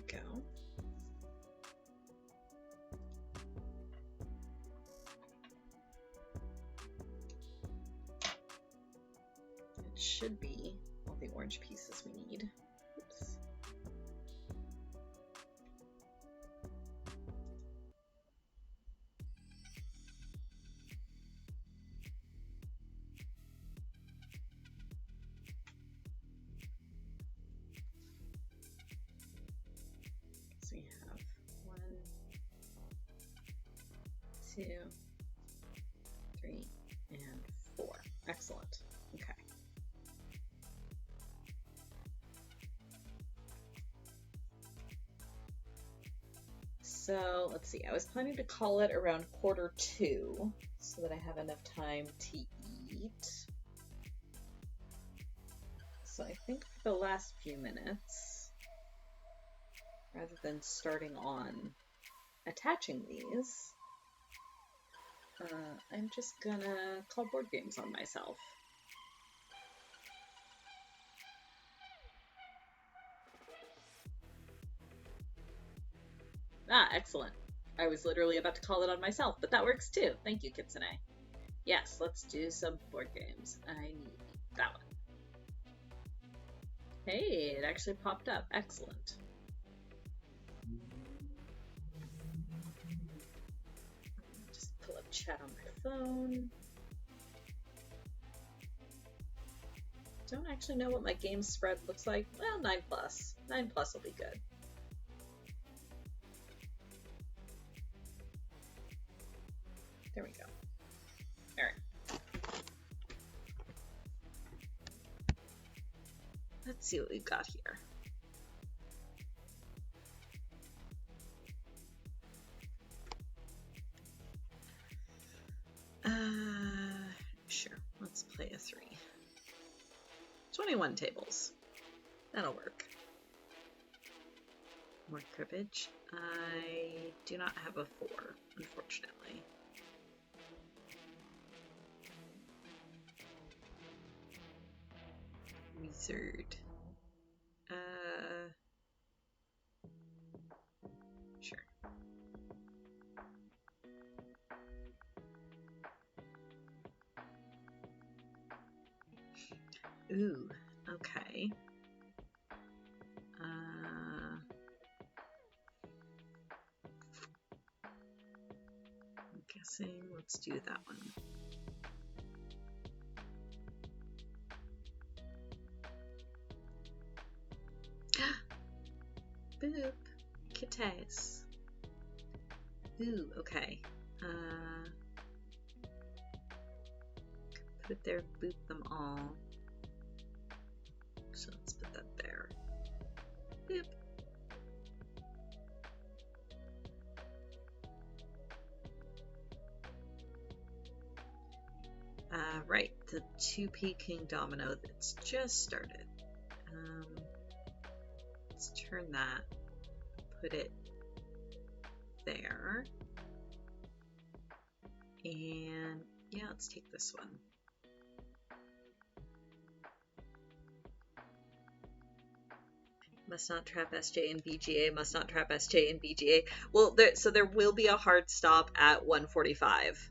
go. It should be all the orange pieces we need. Oops. So we have 1, 2, 3, and 4. Excellent. Okay. So let's see, I was planning to call it around 1:45 so that I have enough time to eat. So I think for the last few minutes, rather than starting on attaching these, I'm just gonna call board games on myself. Ah, excellent. I was literally about to call it on myself, but that works too. Thank you, Kitsune. Yes, let's do some board games. I need that one. Hey, it actually popped up. Excellent. Just pull up chat on my phone. Don't actually know what my game spread looks like. Well, 9+. 9+ will be good. There we go. All right. Let's see what we've got here. Sure. Let's play a 3. 21 tables. That'll work. More cribbage. I do not have a 4, unfortunately. Wizard. Sure. Ooh, okay. I'm guessing let's do that one. Boop. Kittes. Ooh, okay. Put it there, boop them all. So let's put that there. Boop. Right, the 2P King Domino that's just started. Let's turn that, put it there. And yeah, let's take this one. Must not trap SJ and BGA, must not trap SJ and BGA. Well, so there will be a hard stop at 1:45.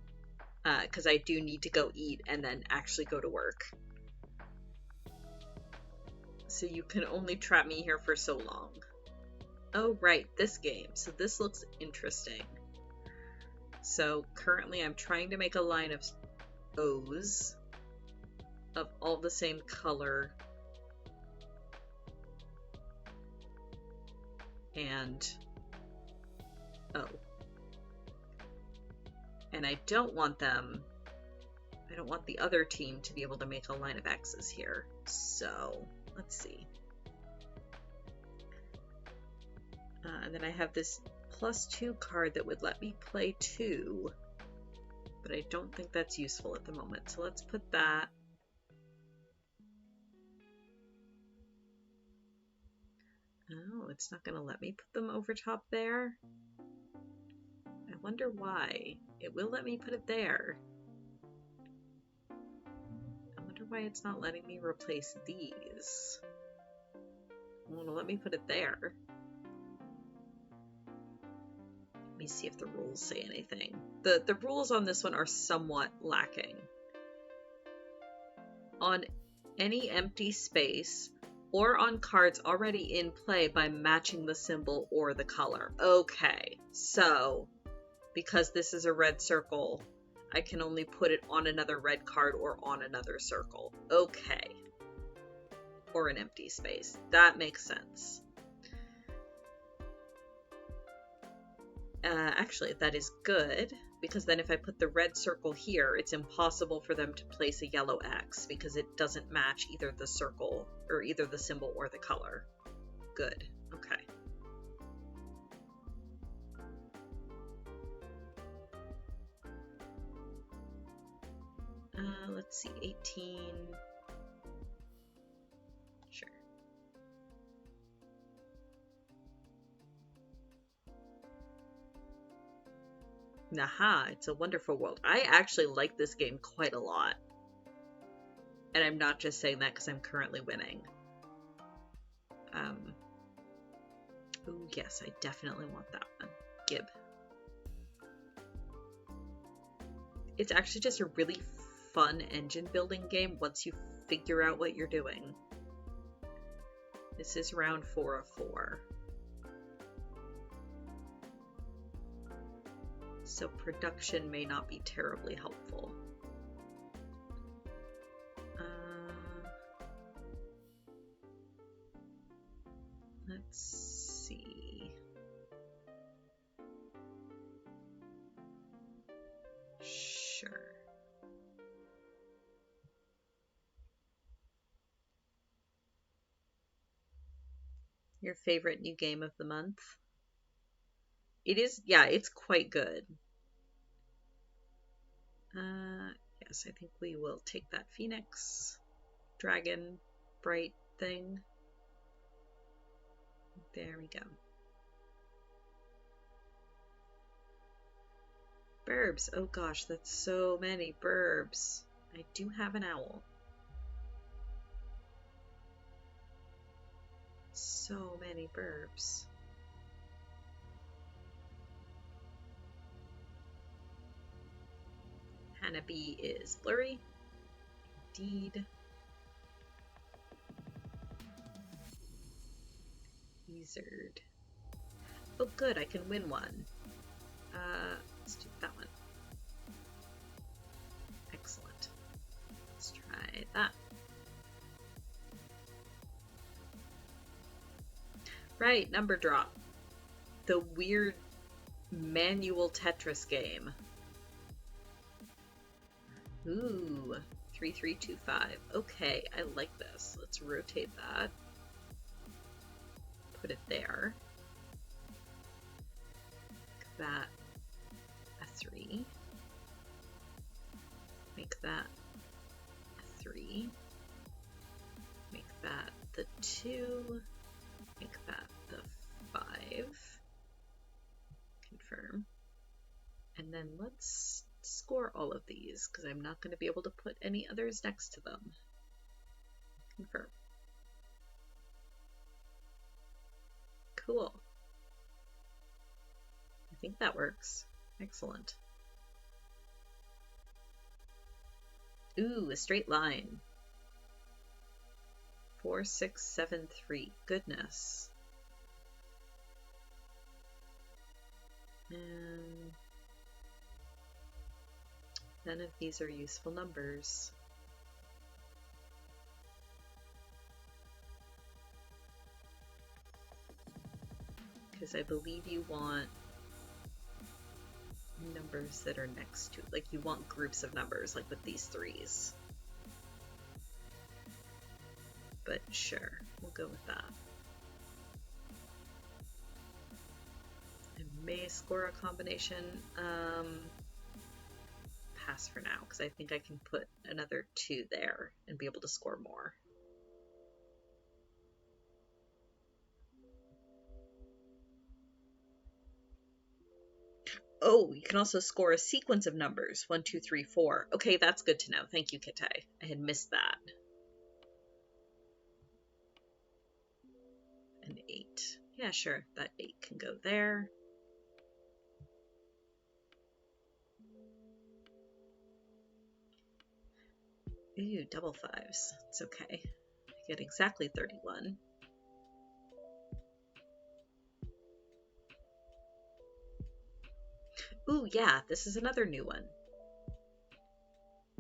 Because I do need to go eat and then actually go to work. So you can only trap me here for so long. Oh, right, this game. So this looks interesting. So currently I'm trying to make a line of O's of all the same color. And O. And I don't want them, I don't want the other team to be able to make a line of X's here. So let's see. And then I have this +2 card that would let me play 2, but I don't think that's useful at the moment. So let's put that. Oh, it's not going to let me put them over top there. I wonder why. It will let me put it there. I wonder why it's not letting me replace these. Well, it'll let me put it there. me see if the rules say anything. The rules on this one are somewhat lacking. On any empty space or on cards already in play by matching the symbol or the color. Okay, so because this is a red circle, I can only put it on another red card or on another circle. Okay. Or an empty space. That makes sense. Actually, that is good, because then if I put the red circle here, it's impossible for them to place a yellow X because it doesn't match either the circle or either the symbol or the color. Good. Okay. Let's see, 18. Sure. Aha, It's a Wonderful World. I actually like this game quite a lot. And I'm not just saying that because I'm currently winning. Oh yes, I definitely want that one. Gib. It's actually just a really fun engine building game once you figure out what you're doing. This is round 4 of 4. So production may not be terribly helpful. Let's see. Sure. Your favorite new game of the month? It is, yeah, it's quite good. Yes, I think we will take that Phoenix Dragon Bright thing. There we go. Burbs. Oh gosh, that's so many burbs. I do have an owl. So many burbs. Hanabi is blurry. Indeed. Wizard. Oh good, I can win one. Let's do that one. Excellent. Let's try that. Right, number drop. The weird manual Tetris game. Ooh, 3325. Okay, I like this. Let's rotate that. Put it there. Make that a 3. Make that a 3. Make that the 2. Make that the 5. Confirm. And then let's score all of these, because I'm not going to be able to put any others next to them. Confirm. Cool. I think that works. Excellent. Ooh, a straight line. 4, 6, 7, 3. Goodness. And none of these are useful numbers. Because I believe you want numbers that are next to it. Like you want groups of numbers, like with these 3s. But sure, we'll go with that. I may score a combination. Pass for now, because I think I can put another 2 there and be able to score more. Oh, you can also score a sequence of numbers. 1, 2, 3, 4. Okay, that's good to know. Thank you, Kite. I had missed that. An 8. Yeah, sure. That 8 can go there. Ooh, double fives. It's okay. I get exactly 31. Ooh, yeah, this is another new one.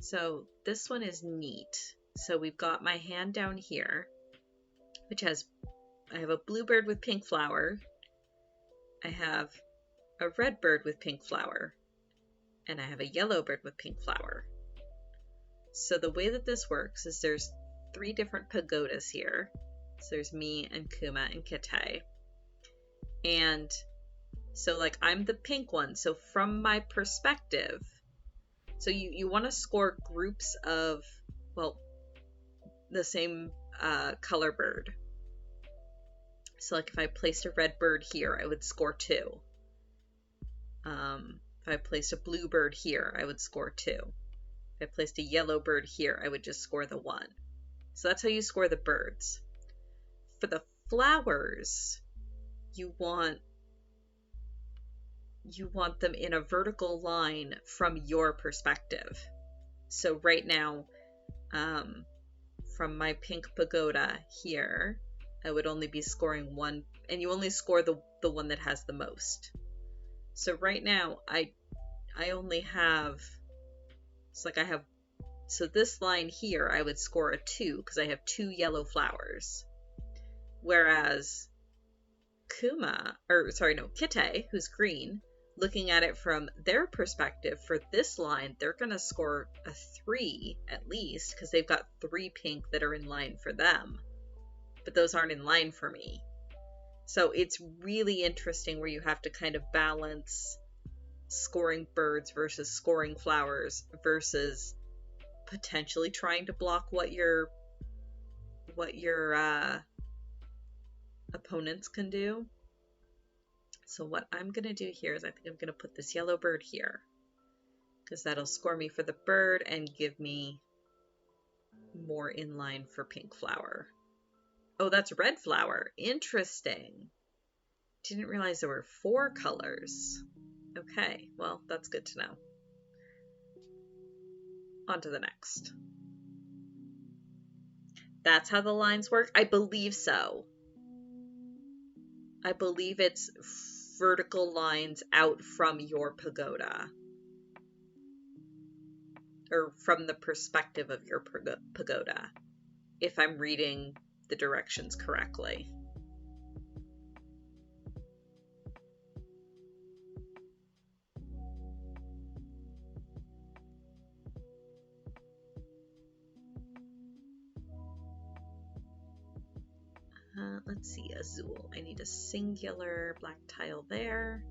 So this one is neat. So we've got my hand down here, which has, I have a blue bird with pink flower. I have a red bird with pink flower. And I have a yellow bird with pink flower. So the way that this works is there's 3 different pagodas here. So there's me and Kuma and Kite. And so like I'm the pink one. So from my perspective, so you want to score groups of, well, the same color bird. So like if I placed a red bird here, I would score 2. If I placed a blue bird here, I would score 2. If I placed a yellow bird here, I would just score the 1. So that's how you score the birds. For the flowers, you want them in a vertical line from your perspective. So right now, from my pink pagoda here, I would only be scoring 1, and you only score the one that has the most. So right now, I only have, it's like I have, so this line here, I would score a 2 because I have 2 yellow flowers. Whereas Kite, who's green, looking at it from their perspective, for this line, they're going to score a 3 at least because they've got 3 pink that are in line for them. But those aren't in line for me. So it's really interesting where you have to kind of balance scoring birds versus scoring flowers versus potentially trying to block what your opponents can do. So what I'm going to do here is I think I'm going to put this yellow bird here because that'll score me for the bird and give me more in line for pink flower. Oh, that's red flower. Interesting. Didn't realize there were 4 colors. Okay, well, that's good to know. On to the next. That's how the lines work? I believe so. I believe it's vertical lines out from your pagoda. Or from the perspective of your pagoda, if I'm reading the directions correctly. Let's see, Azul. I need a singular black tile there.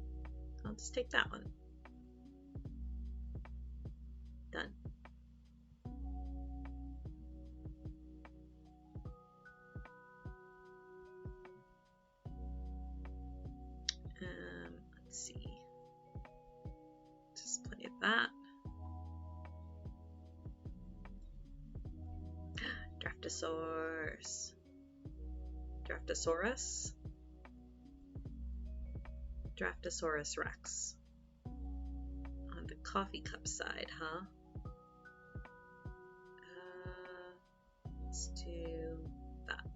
I'll just take that one. Done. Let's see. Display that. Draftosaurus Rex. On the coffee cup side, huh? Let's do that.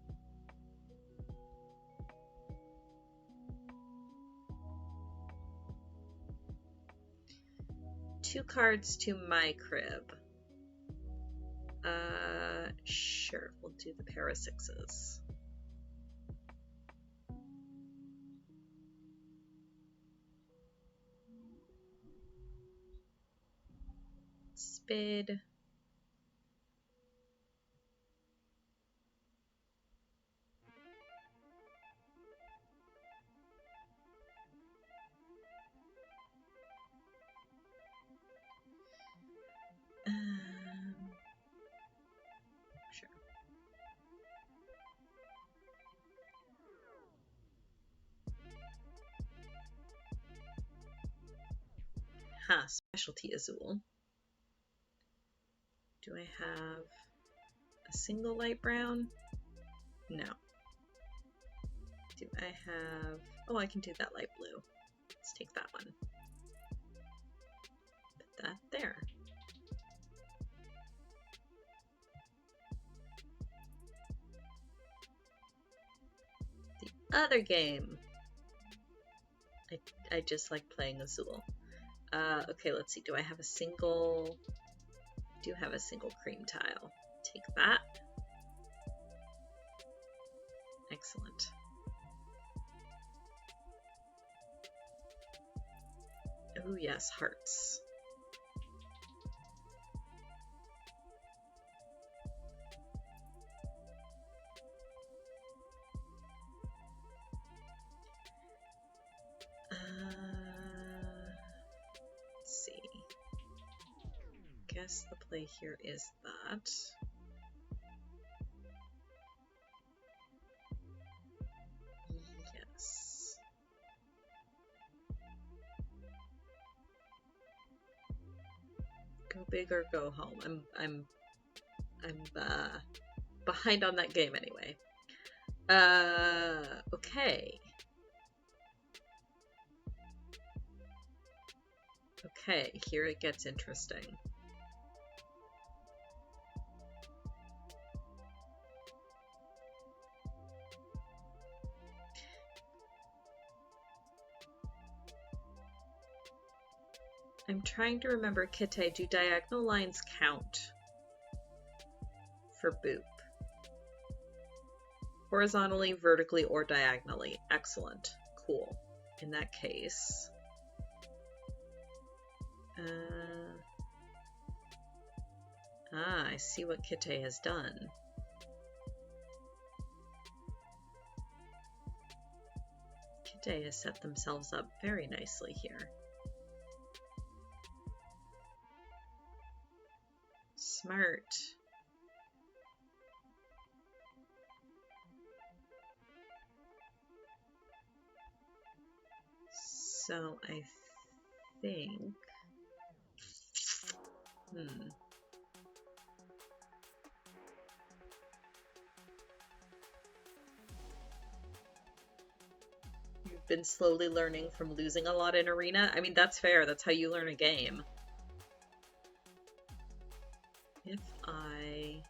Two cards to my crib. Sure, we'll do the pair of 6s. Spade. Sure. Specialty Azul. Do I have a single light brown? No. Do I have... Oh, I can do that light blue. Let's take that one. Put that there. other game. I just like playing Azul. Okay, let's see. Do I have a single... I do have a single cream tile. Take that. Excellent. Oh yes, hearts. Let's see. Guess the play here is that. Yes. Go big or go home. I'm behind on that game anyway. Okay. Okay, here it gets interesting. I'm trying to remember, Kite, do diagonal lines count for boop? Horizontally, vertically, or diagonally? Excellent. Cool. In that case... I see what Kite has done. Kite has set themselves up very nicely here. Smart. So I think... You've been slowly learning from losing a lot in Arena? I mean, that's fair. That's how you learn a game. If I...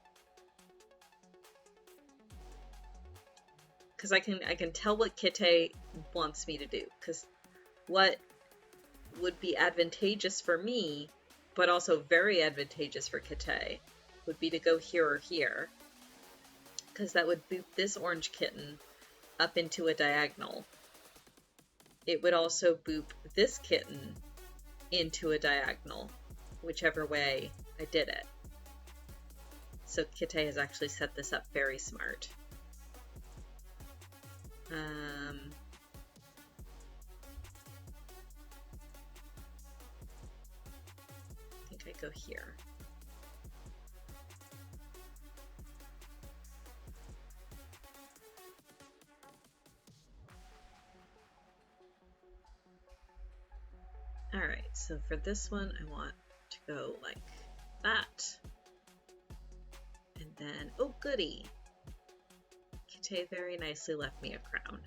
Because I can tell what Kite wants me to do. Because what would be advantageous for me, but also very advantageous for Kite, would be to go here or here. Because that would boot this orange kitten up into a diagonal. It would also boop this kitten into a diagonal, whichever way I did it. So Kite has actually set this up very smart. I think I go here. Alright, so for this one I want to go like that. And then, oh goody! Kite very nicely left me a crown.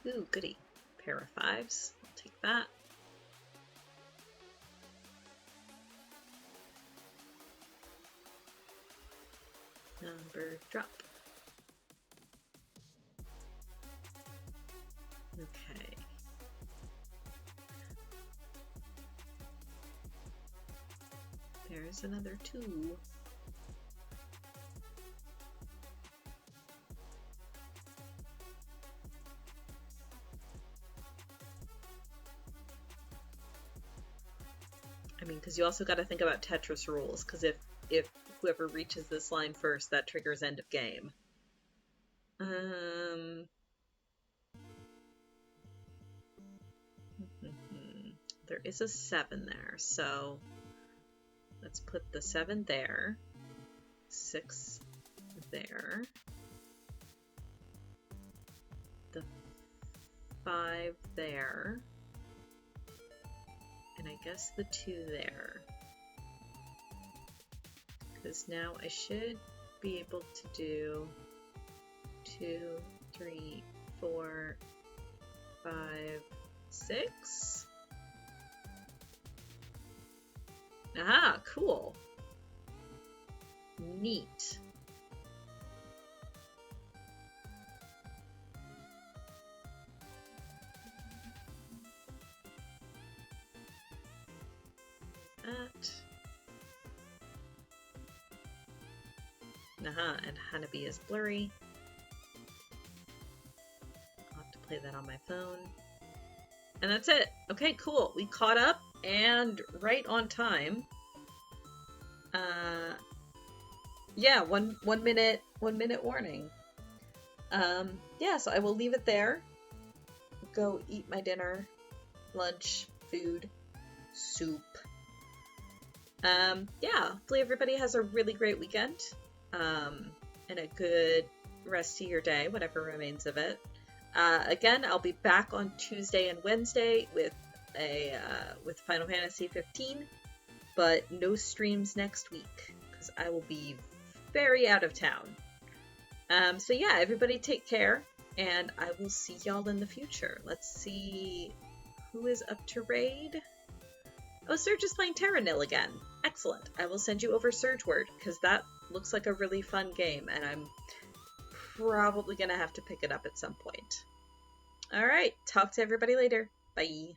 Ooh, goody. Pair of fives. I'll take that. Number drop. Okay. There's another 2. I mean, because you also got to think about Tetris rules, because if whoever reaches this line first, that triggers end of game. There is a 7 there, so let's put the 7 there, 6 there, the 5 there, and I guess the 2 there. Because now I should be able to do 2, 3, 4, 5, 6. Ah, cool. Neat. That. And Hanabi is blurry. I'll have to play that on my phone. And that's it. Okay, cool. We caught up and right on time. Yeah, one minute warning. Yeah, so I will leave it there. Go eat my dinner, lunch, food, soup. Yeah, hopefully everybody has a really great weekend. And a good rest of your day, whatever remains of it. Again, I'll be back on Tuesday and Wednesday with Final Fantasy 15, but no streams next week because I will be very out of town. So yeah, everybody take care, and I will see y'all in the future. Let's see who is up to raid. Oh, Surge is playing Terranil again. Excellent. I will send you over Surge Word, because that looks like a really fun game, and I'm probably going to have to pick it up at some point. Alright, talk to everybody later. Bye.